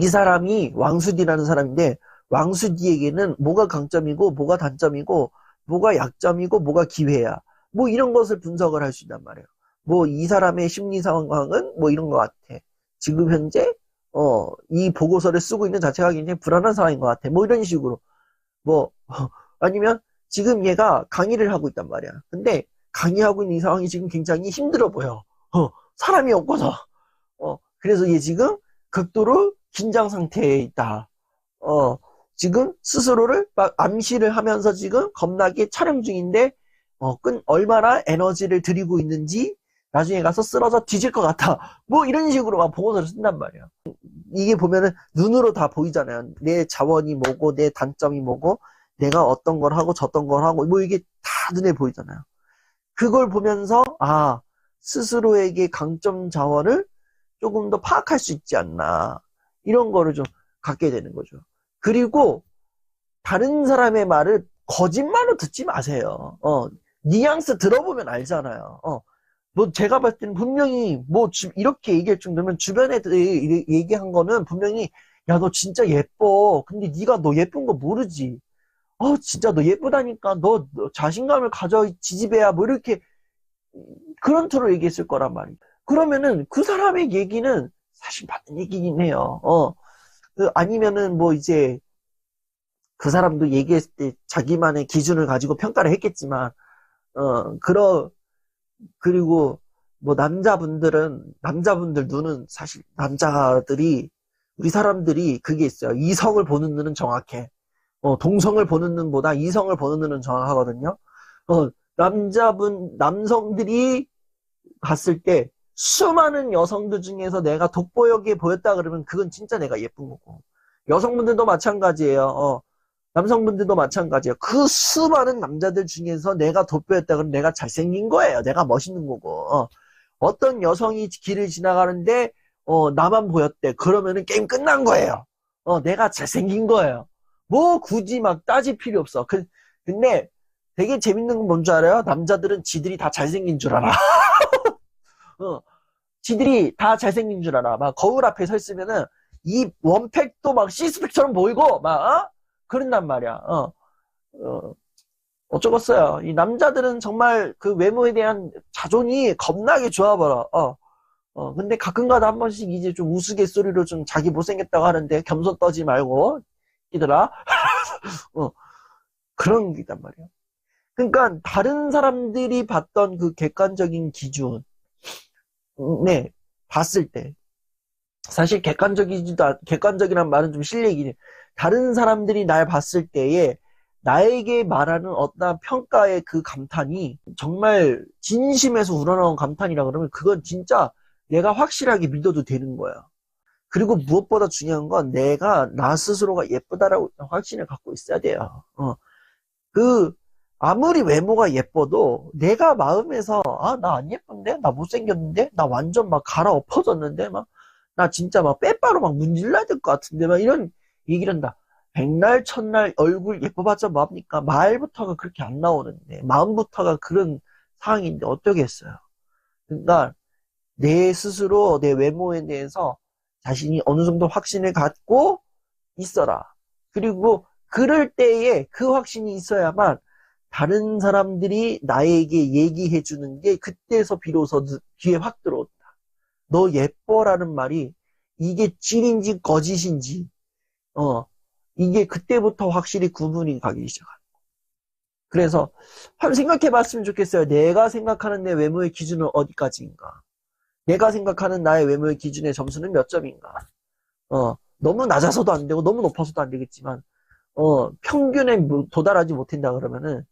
사람이 왕수디라는 사람인데 왕수디에게는 뭐가 강점이고 뭐가 단점이고 뭐가 약점이고 뭐가 기회야. 뭐 이런 것을 분석을 할 수 있단 말이에요. 뭐 이 사람의 심리 상황은 뭐 이런 것 같아. 지금 현재 이 보고서를 쓰고 있는 자체가 굉장히 불안한 상황인 것 같아. 뭐 이런 식으로. 뭐 아니면 지금 얘가 강의를 하고 있단 말이야. 근데 강의하고 있는 이 상황이 지금 굉장히 힘들어 보여. 사람이 없고서. 그래서 얘 지금 극도로 긴장 상태에 있다. 지금 스스로를 막 암시를 하면서 지금 겁나게 촬영 중인데, 얼마나 에너지를 들이고 있는지 나중에 가서 쓰러져 뒤질 것 같아. 뭐 이런 식으로 막 보고서를 쓴단 말이야. 이게 보면은 눈으로 다 보이잖아요. 내 자원이 뭐고, 내 단점이 뭐고, 내가 어떤 걸 하고 저떤 걸 하고, 뭐 이게 다 눈에 보이잖아요. 그걸 보면서, 아, 스스로에게 강점 자원을 조금 더 파악할 수 있지 않나. 이런 거를 좀 갖게 되는 거죠. 그리고 다른 사람의 말을 거짓말로 듣지 마세요. 뉘앙스 들어보면 알잖아요. 뭐 제가 봤을 때는 분명히 뭐 이렇게 얘기할 정도면 주변 애들이 얘기한 거는 분명히 야, 너 진짜 예뻐. 근데 네가 너 예쁜 거 모르지. 진짜 너 예쁘다니까. 너 자신감을 가져 지지배야. 뭐 이렇게 그런 투로 얘기했을 거란 말이야. 그러면은 그 사람의 얘기는 사실 맞는 얘기긴 해요. 아니면은 뭐 이제 그 사람도 얘기했을 때 자기만의 기준을 가지고 평가를 했겠지만, 그리고 뭐 남자분들 눈은 사실 남자들이, 우리 사람들이 그게 있어요. 이성을 보는 눈은 정확해. 동성을 보는 눈보다 이성을 보는 눈은 정확하거든요. 남성들이 봤을 때 수많은 여성들 중에서 내가 돋보이게 보였다 그러면 그건 진짜 내가 예쁜 거고. 여성분들도 마찬가지예요. 남성분들도 마찬가지예요. 그 수많은 남자들 중에서 내가 돋보였다 그러면 내가 잘생긴 거예요. 내가 멋있는 거고. 어떤 여성이 길을 지나가는데 나만 보였대. 그러면은 게임 끝난 거예요. 내가 잘생긴 거예요. 뭐 굳이 막 따질 필요 없어. 근데 되게 재밌는 건 뭔지 알아요? 남자들은 지들이 다 잘생긴 줄 알아. 지들이 다 잘생긴 줄 알아. 막 거울 앞에 서 있으면은 이 원팩도 막 시스펙처럼 보이고 막 그런단 말이야. 어쩌겠어요. 이 남자들은 정말 그 외모에 대한 자존이 겁나게 좋아버려. 근데 가끔가다 한 번씩 이제 좀 우스갯소리로 좀 자기 못생겼다고 하는데 겸손 떠지 말고 이들아. 그런 게 있단 말이야. 그러니까 다른 사람들이 봤던 그 객관적인 기준, 네, 봤을 때 사실 객관적이란 말은 좀 실례이긴 해. 다른 사람들이 날 봤을 때에 나에게 말하는 어떤 평가의 그 감탄이 정말 진심에서 우러나온 감탄이라 그러면 그건 진짜 내가 확실하게 믿어도 되는 거야. 그리고 무엇보다 중요한 건 내가 나 스스로가 예쁘다라고 확신을 갖고 있어야 돼요. 아무리 외모가 예뻐도 내가 마음에서 나 안 예쁜데? 나 못생겼는데? 나 완전 막 갈아엎어졌는데? 나 진짜 막 빼빠로 막 문질러야 될 것 같은데? 막 이런 얘기를 한다. 백날 첫날 얼굴 예뻐봤자 뭐합니까? 말부터가 그렇게 안 나오는데 마음부터가 그런 상황인데 어쩌겠어요. 그러니까 내 스스로 내 외모에 대해서 자신이 어느 정도 확신을 갖고 있어라. 그리고 그럴 때에 그 확신이 있어야만 다른 사람들이 나에게 얘기해 주는 게 그때서 비로소 귀에 확 들어온다. 너 예뻐라는 말이 이게 찐인지 거짓인지 이게 그때부터 확실히 구분이 가기 시작합니다. 그래서 한번 생각해 봤으면 좋겠어요. 내가 생각하는 내 외모의 기준은 어디까지인가? 내가 생각하는 나의 외모의 기준의 점수는 몇 점인가? 너무 낮아서도 안 되고 너무 높아서도 안 되겠지만 평균에 도달하지 못한다 그러면은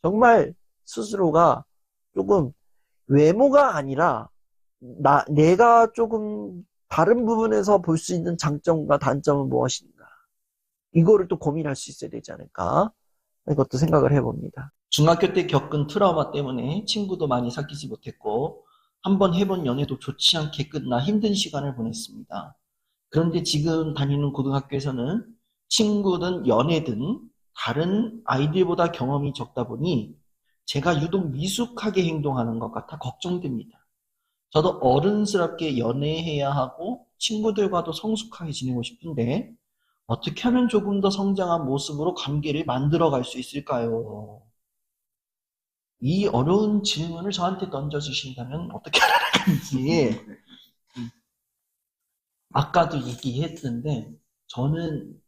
정말 스스로가 조금 외모가 아니라 내가 조금 다른 부분에서 볼 수 있는 장점과 단점은 무엇인가? 이거를 또 고민할 수 있어야 되지 않을까? 이것도 생각을 해봅니다. 중학교 때 겪은 트라우마 때문에 친구도 많이 사귀지 못했고 한번 해본 연애도 좋지 않게 끝나 힘든 시간을 보냈습니다. 그런데 지금 다니는 고등학교에서는 친구든 연애든 다른 아이들보다 경험이 적다 보니 제가 유독 미숙하게 행동하는 것 같아 걱정됩니다. 저도 어른스럽게 연애해야 하고 친구들과도 성숙하게 지내고 싶은데 어떻게 하면 조금 더 성장한 모습으로 관계를 만들어 갈 수 있을까요? 이 어려운 질문을 저한테 던져주신다면 어떻게 하라는 건지 아까도 얘기했는데 저는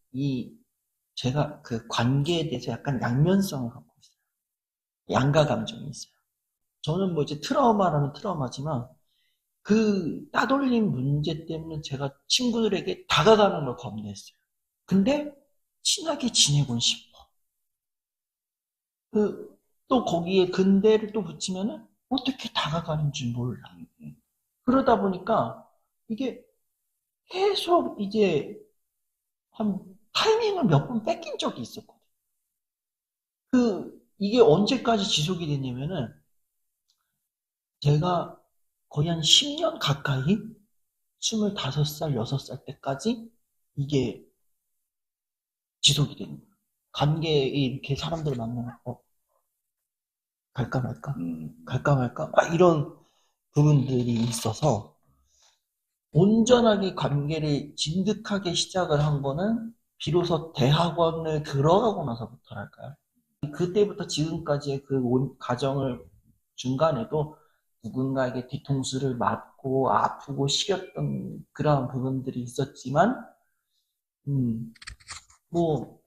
제가 그 관계에 대해서 약간 양면성을 갖고 있어요. 양가 감정이 있어요. 저는 뭐 이제 트라우마라면 트라우마지만 그 따돌림 문제 때문에 제가 친구들에게 다가가는 걸 겁냈어요. 근데 친하게 지내곤 싶어. 또 거기에 근대를 또 붙이면은 어떻게 다가가는 줄 몰라. 그러다 보니까 이게 계속 이제 한 타이밍을 몇 번 뺏긴 적이 있었거든. 이게 언제까지 지속이 됐냐면은 제가 거의 한 10년 가까이 25살, 6살 때까지 이게 지속이 되는 거예요. 관계에 이렇게 사람들을 만나면 갈까 말까? 갈까 말까? 막 이런 부분들이 있어서 온전하게 관계를 진득하게 시작을 한 거는 비로소 대학원을 들어가고 나서부터랄까요? 그때부터 지금까지의 과정을 중간에도 누군가에게 뒤통수를 맞고 아프고 시렸던 그러한 부분들이 있었지만, 뭐,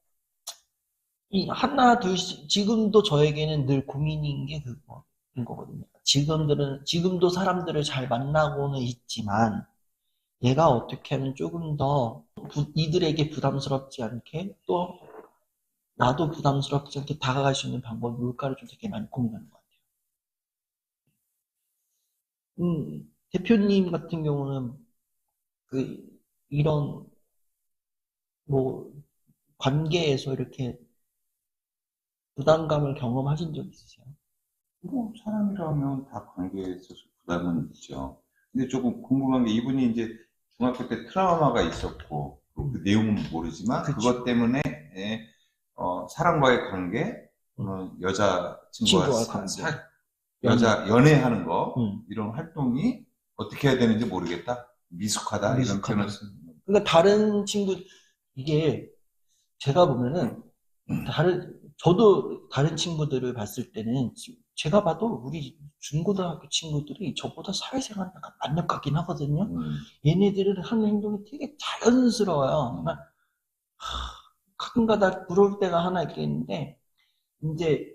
하나, 둘씩, 지금도 저에게는 늘 고민인 게 그거인 거거든요. 지금도 사람들을 잘 만나고는 있지만, 얘가 어떻게 하면 조금 더 이들에게 부담스럽지 않게 또 나도 부담스럽지 않게 다가갈 수 있는 방법이 뭘까를 좀 되게 많이 고민하는 것 같아요. 대표님 같은 경우는 그 이런 뭐 관계에서 이렇게 부담감을 경험하신 적 있으세요? 뭐, 사람이라면 다 관계에 있어서 부담은 있죠. 근데 조금 궁금한 게 이분이 이제 중학교 때 트라우마가 있었고, 그 내용은 모르지만, 그쵸. 그것 때문에, 사람과의 관계, 여자친구와 친구와 연애하는 거, 음. 이런 활동이 어떻게 해야 되는지 모르겠다. 미숙하다. 이런 표현을 그러니까 다른 친구, 이게 제가 보면은 저도 다른 친구들을 봤을 때는 제가 봐도 우리 중고등학교 친구들이 저보다 사회생활 약간 만렙 같긴 하거든요. 얘네들은 하는 행동이 되게 자연스러워요. 가끔가다 부러울 때가 하나 있겠는데 이제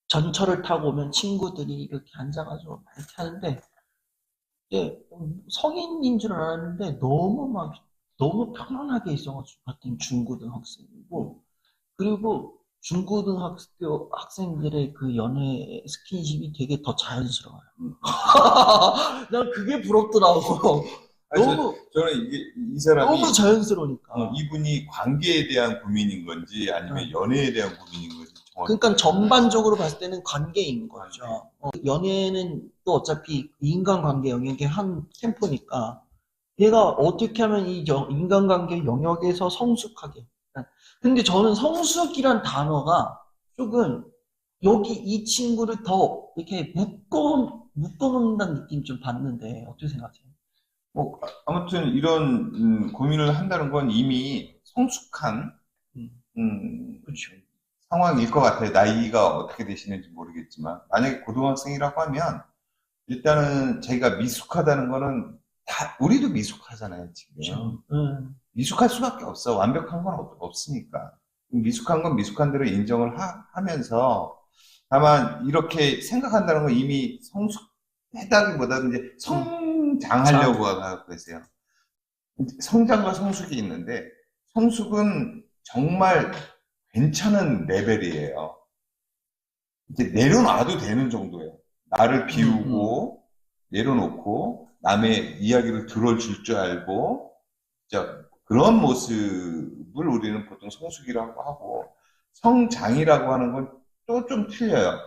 전철을 타고 오면 친구들이 이렇게 앉아가지고 이렇게 하는데 이제 성인인 줄 알았는데 너무 편안하게 있어가지고 같은 중고등학생이고 그리고 중고등학교 학생들의 그 연애 스킨십이 되게 더 자연스러워요. 난 그게 부럽더라고. 저는 이 사람이 너무 자연스러우니까. 이분이 관계에 대한 고민인 건지 아니면 연애에 대한 고민인 건지 그러니까 전반적으로 봤을 때는 관계인 거죠. 연애는 또 어차피 인간관계 영역의 한 템포니까 얘가 어떻게 하면 이 인간관계 영역에서 성숙하게. 근데 저는 성숙이란 단어가 조금 여기 이 친구를 더 이렇게 묶어놓는다는 느낌 좀 받는데 어떻게 생각하세요? 아무튼 이런 고민을 한다는 건 이미 성숙한 그렇죠. 상황일 것 같아요. 나이가 어떻게 되시는지 모르겠지만 만약에 고등학생이라고 하면 일단은 자기가 미숙하다는 거는 다 우리도 미숙하잖아요 지금. 그렇죠. 미숙할 수밖에 없어. 완벽한 건 없으니까. 미숙한 건 미숙한 대로 인정을 하면서 다만 이렇게 생각한다는 건 이미 성숙했다기보다는 이제 성장하려고 하고 계세요. 성장과 성숙이 있는데 성숙은 정말 괜찮은 레벨이에요. 이제 내려놔도 되는 정도예요. 나를 비우고 내려놓고 남의 이야기를 들어줄 줄 알고 그런 모습을 우리는 보통 성숙이라고 하고 성장이라고 하는 건 또 좀 틀려요.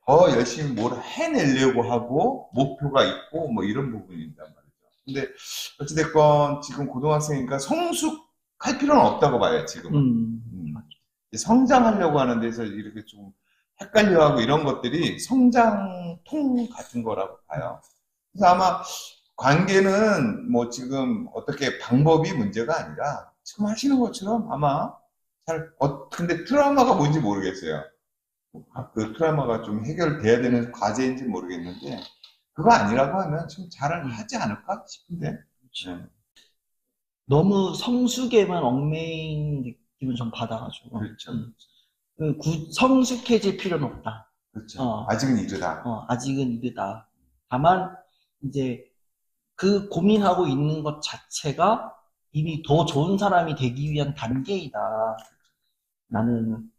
더 열심히 뭘 해내려고 하고 목표가 있고 뭐 이런 부분이란 말이죠. 근데 어찌됐건 지금 고등학생이니까 성숙할 필요는 없다고 봐요, 지금은. 맞죠. 성장하려고 하는 데서 이렇게 좀 헷갈려하고 이런 것들이 성장통 같은 거라고 봐요. 그래서 아마 관계는 뭐 지금 어떻게 방법이 문제가 아니라 지금 하시는 것처럼 아마 근데 트라우마가 뭔지 모르겠어요. 그 트라우마가 좀 해결돼야 되는 과제인지 모르겠는데, 그거 아니라고 하면 좀 잘 하지 않을까 싶은데. 네. 너무 성숙에만 얽매인 느낌을 좀 받아가지고. 그렇죠. 성숙해질 필요는 없다. 그렇죠. 아직은 이르다. 아직은 이르다. 다만, 이제, 그 고민하고 있는 것 자체가 이미 더 좋은 사람이 되기 위한 단계이다. 라는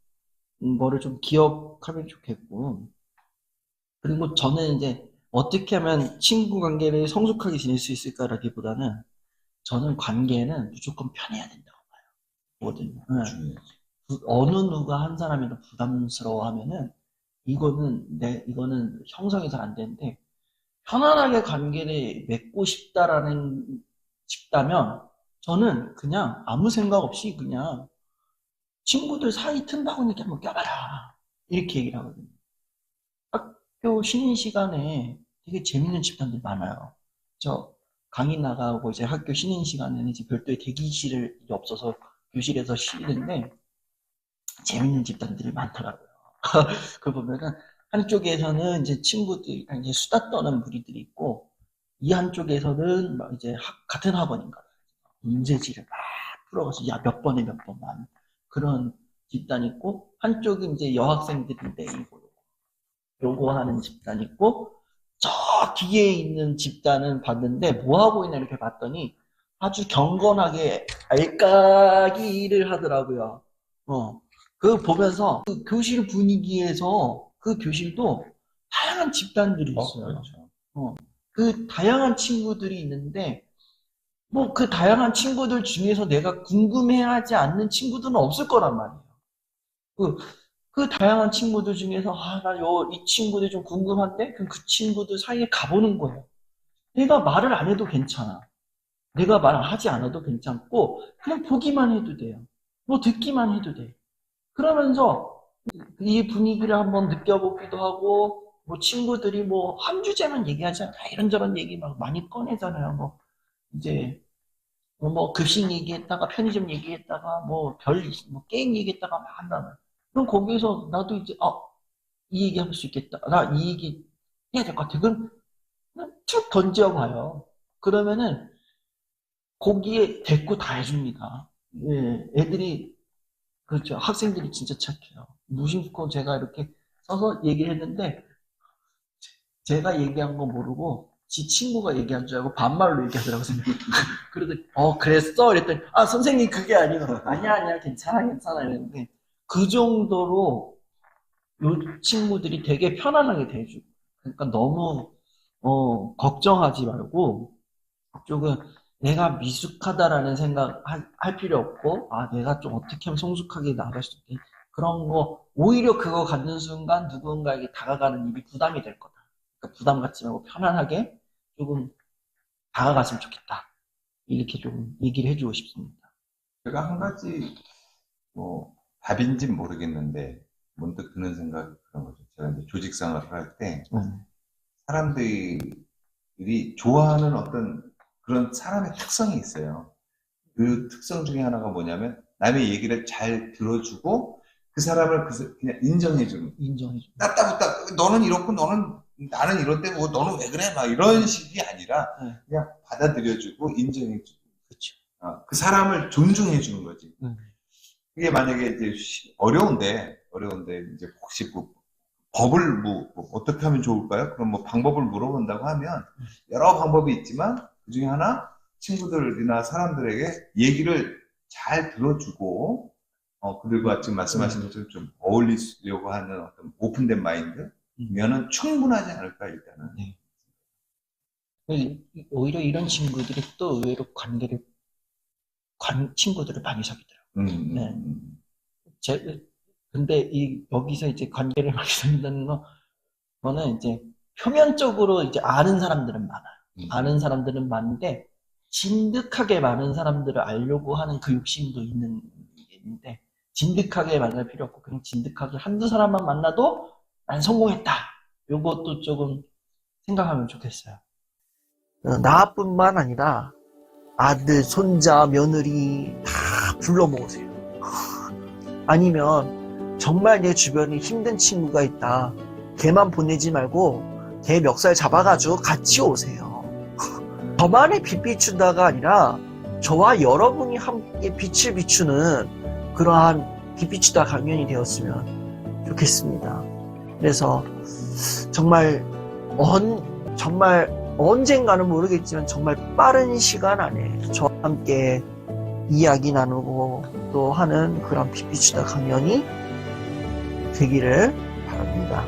거를 좀 기억하면 좋겠고. 그리고 저는 이제, 어떻게 하면 친구 관계를 성숙하게 지낼 수 있을까라기보다는, 저는 관계는 무조건 편해야 된다고 봐요. 뭐든. 중요해요. 어느 누가 한 사람이라도 부담스러워하면은 이거는 형성이 잘 안 되는데, 편안하게 관계를 맺고 싶다면 저는 그냥 아무 생각 없이 그냥 친구들 사이 튼다고 이렇게 한번 껴봐라 이렇게 얘기를 하거든요. 학교 쉬는 시간에 되게 재밌는 집단들 많아요. 저 강의 나가고 이제 학교 쉬는 시간에는 이제 별도의 대기실이 없어서 교실에서 쉬는데 재밌는 집단들이 많더라고요. 그 보면은 한쪽에서는 이제 친구들이랑 이제 수다 떠는 무리들이 있고, 이 한쪽에서는 막 이제 같은 학원인가 문제지를 막 풀어가서 야 몇 번에 몇 번만 그런 집단 있고, 한쪽은 이제 여학생들인데 요거 하는 집단 있고, 저 뒤에 있는 집단은 봤는데 뭐 하고 있나 이렇게 봤더니 아주 경건하게 알까기를 하더라고요. 그 보면서 그 교실 분위기에서 그 교실도 다양한 집단들이 있어요. 그렇죠. 그 다양한 친구들이 있는데 뭐 그 다양한 친구들 중에서 내가 궁금해하지 않는 친구들은 없을 거란 말이에요. 그 다양한 친구들 중에서 이 친구들 좀 궁금한데 그럼 그 친구들 사이에 가보는 거예요. 내가 말을 안 해도 괜찮아. 내가 말을 하지 않아도 괜찮고 그냥 보기만 해도 돼요. 뭐 듣기만 해도 돼. 그러면서 이 분위기를 한번 느껴보기도 하고, 뭐 친구들이 뭐 한 주제만 얘기하잖아. 이런저런 얘기 막 많이 꺼내잖아요. 뭐 이제 뭐 급식 얘기했다가 편의점 얘기했다가 뭐 게임 얘기했다가 막 한다는. 그럼 거기에서 나도 이제 이 얘기 할 수 있겠다. 나 이 얘기 해야 될 것 같아. 그럼 그냥 툭 던져봐요. 그러면은 거기에 대꾸 다 해줍니다. 예, 애들이 그렇죠. 학생들이 진짜 착해요. 무심코 제가 이렇게 써서 얘기를 했는데, 제가 얘기한 거 모르고, 지 친구가 얘기한 줄 알고 반말로 얘기하더라고요. 그러더니, 그랬어? 이랬더니, 선생님 그게 아니고, 아니야, 괜찮아, 이랬는데, 그 정도로 요 친구들이 되게 편안하게 대해주고, 그러니까 너무, 걱정하지 말고, 조금 내가 미숙하다라는 생각 할 필요 없고, 내가 좀 어떻게 하면 성숙하게 나아갈 수 있게. 그런 거, 오히려 그거 갖는 순간 누군가에게 다가가는 일이 부담이 될 거다. 그러니까 부담 갖지 말고 편안하게 조금 다가갔으면 좋겠다. 이렇게 좀 얘기를 해주고 싶습니다. 제가 한 가지, 답인지는 모르겠는데, 문득 드는 생각이 그런 거죠. 제가 이제 조직 생활을 할 때, 사람들이 좋아하는 어떤 그런 사람의 특성이 있어요. 그 특성 중에 하나가 뭐냐면, 남의 얘기를 잘 들어주고, 그 사람을 그냥 인정해주는. 따따붙다, 너는 이렇고, 나는 이런데, 뭐, 너는 왜 그래? 막 이런 식이 아니라, 그냥 받아들여주고, 인정해주고. 그렇죠. 그 사람을 존중해주는 거지. 그게 만약에 이제 어려운데, 이제 혹시 법을 어떻게 하면 좋을까요? 그럼 뭐 방법을 물어본다고 하면, 여러 방법이 있지만, 그 중에 하나, 친구들이나 사람들에게 얘기를 잘 들어주고, 그들과 지금 말씀하신 것처럼 좀 어울리려고 하는 어떤 오픈된 마인드면은 충분하지 않을까, 일단은. 네. 오히려 이런 친구들이 또 의외로 친구들을 많이 사귀더라고요. 네. 근데 여기서 이제 관계를 많이 사귄다는 거는 이제 표면적으로 이제 아는 사람들은 많아요. 아는 사람들은 많은데 진득하게 많은 사람들을 알려고 하는 그 욕심도 있는 게 있는데 진득하게 만날 필요 없고 그냥 진득하게 한두 사람만 만나도 난 성공했다. 요것도 조금 생각하면 좋겠어요. 나뿐만 아니라 아들, 손자, 며느리 다 불러 모으세요. 아니면 정말 내 주변에 힘든 친구가 있다. 걔만 보내지 말고 걔 멱살 잡아가지고 같이 오세요. 저만의 빛 비춘다가 아니라 저와 여러분이 함께 빛을 비추는 그러한 빛 비추다 강연이 되었으면 좋겠습니다. 그래서 정말 언젠가는 모르겠지만 정말 빠른 시간 안에 저와 함께 이야기 나누고 또 하는 그런 빛 비추다 강연이 되기를 바랍니다.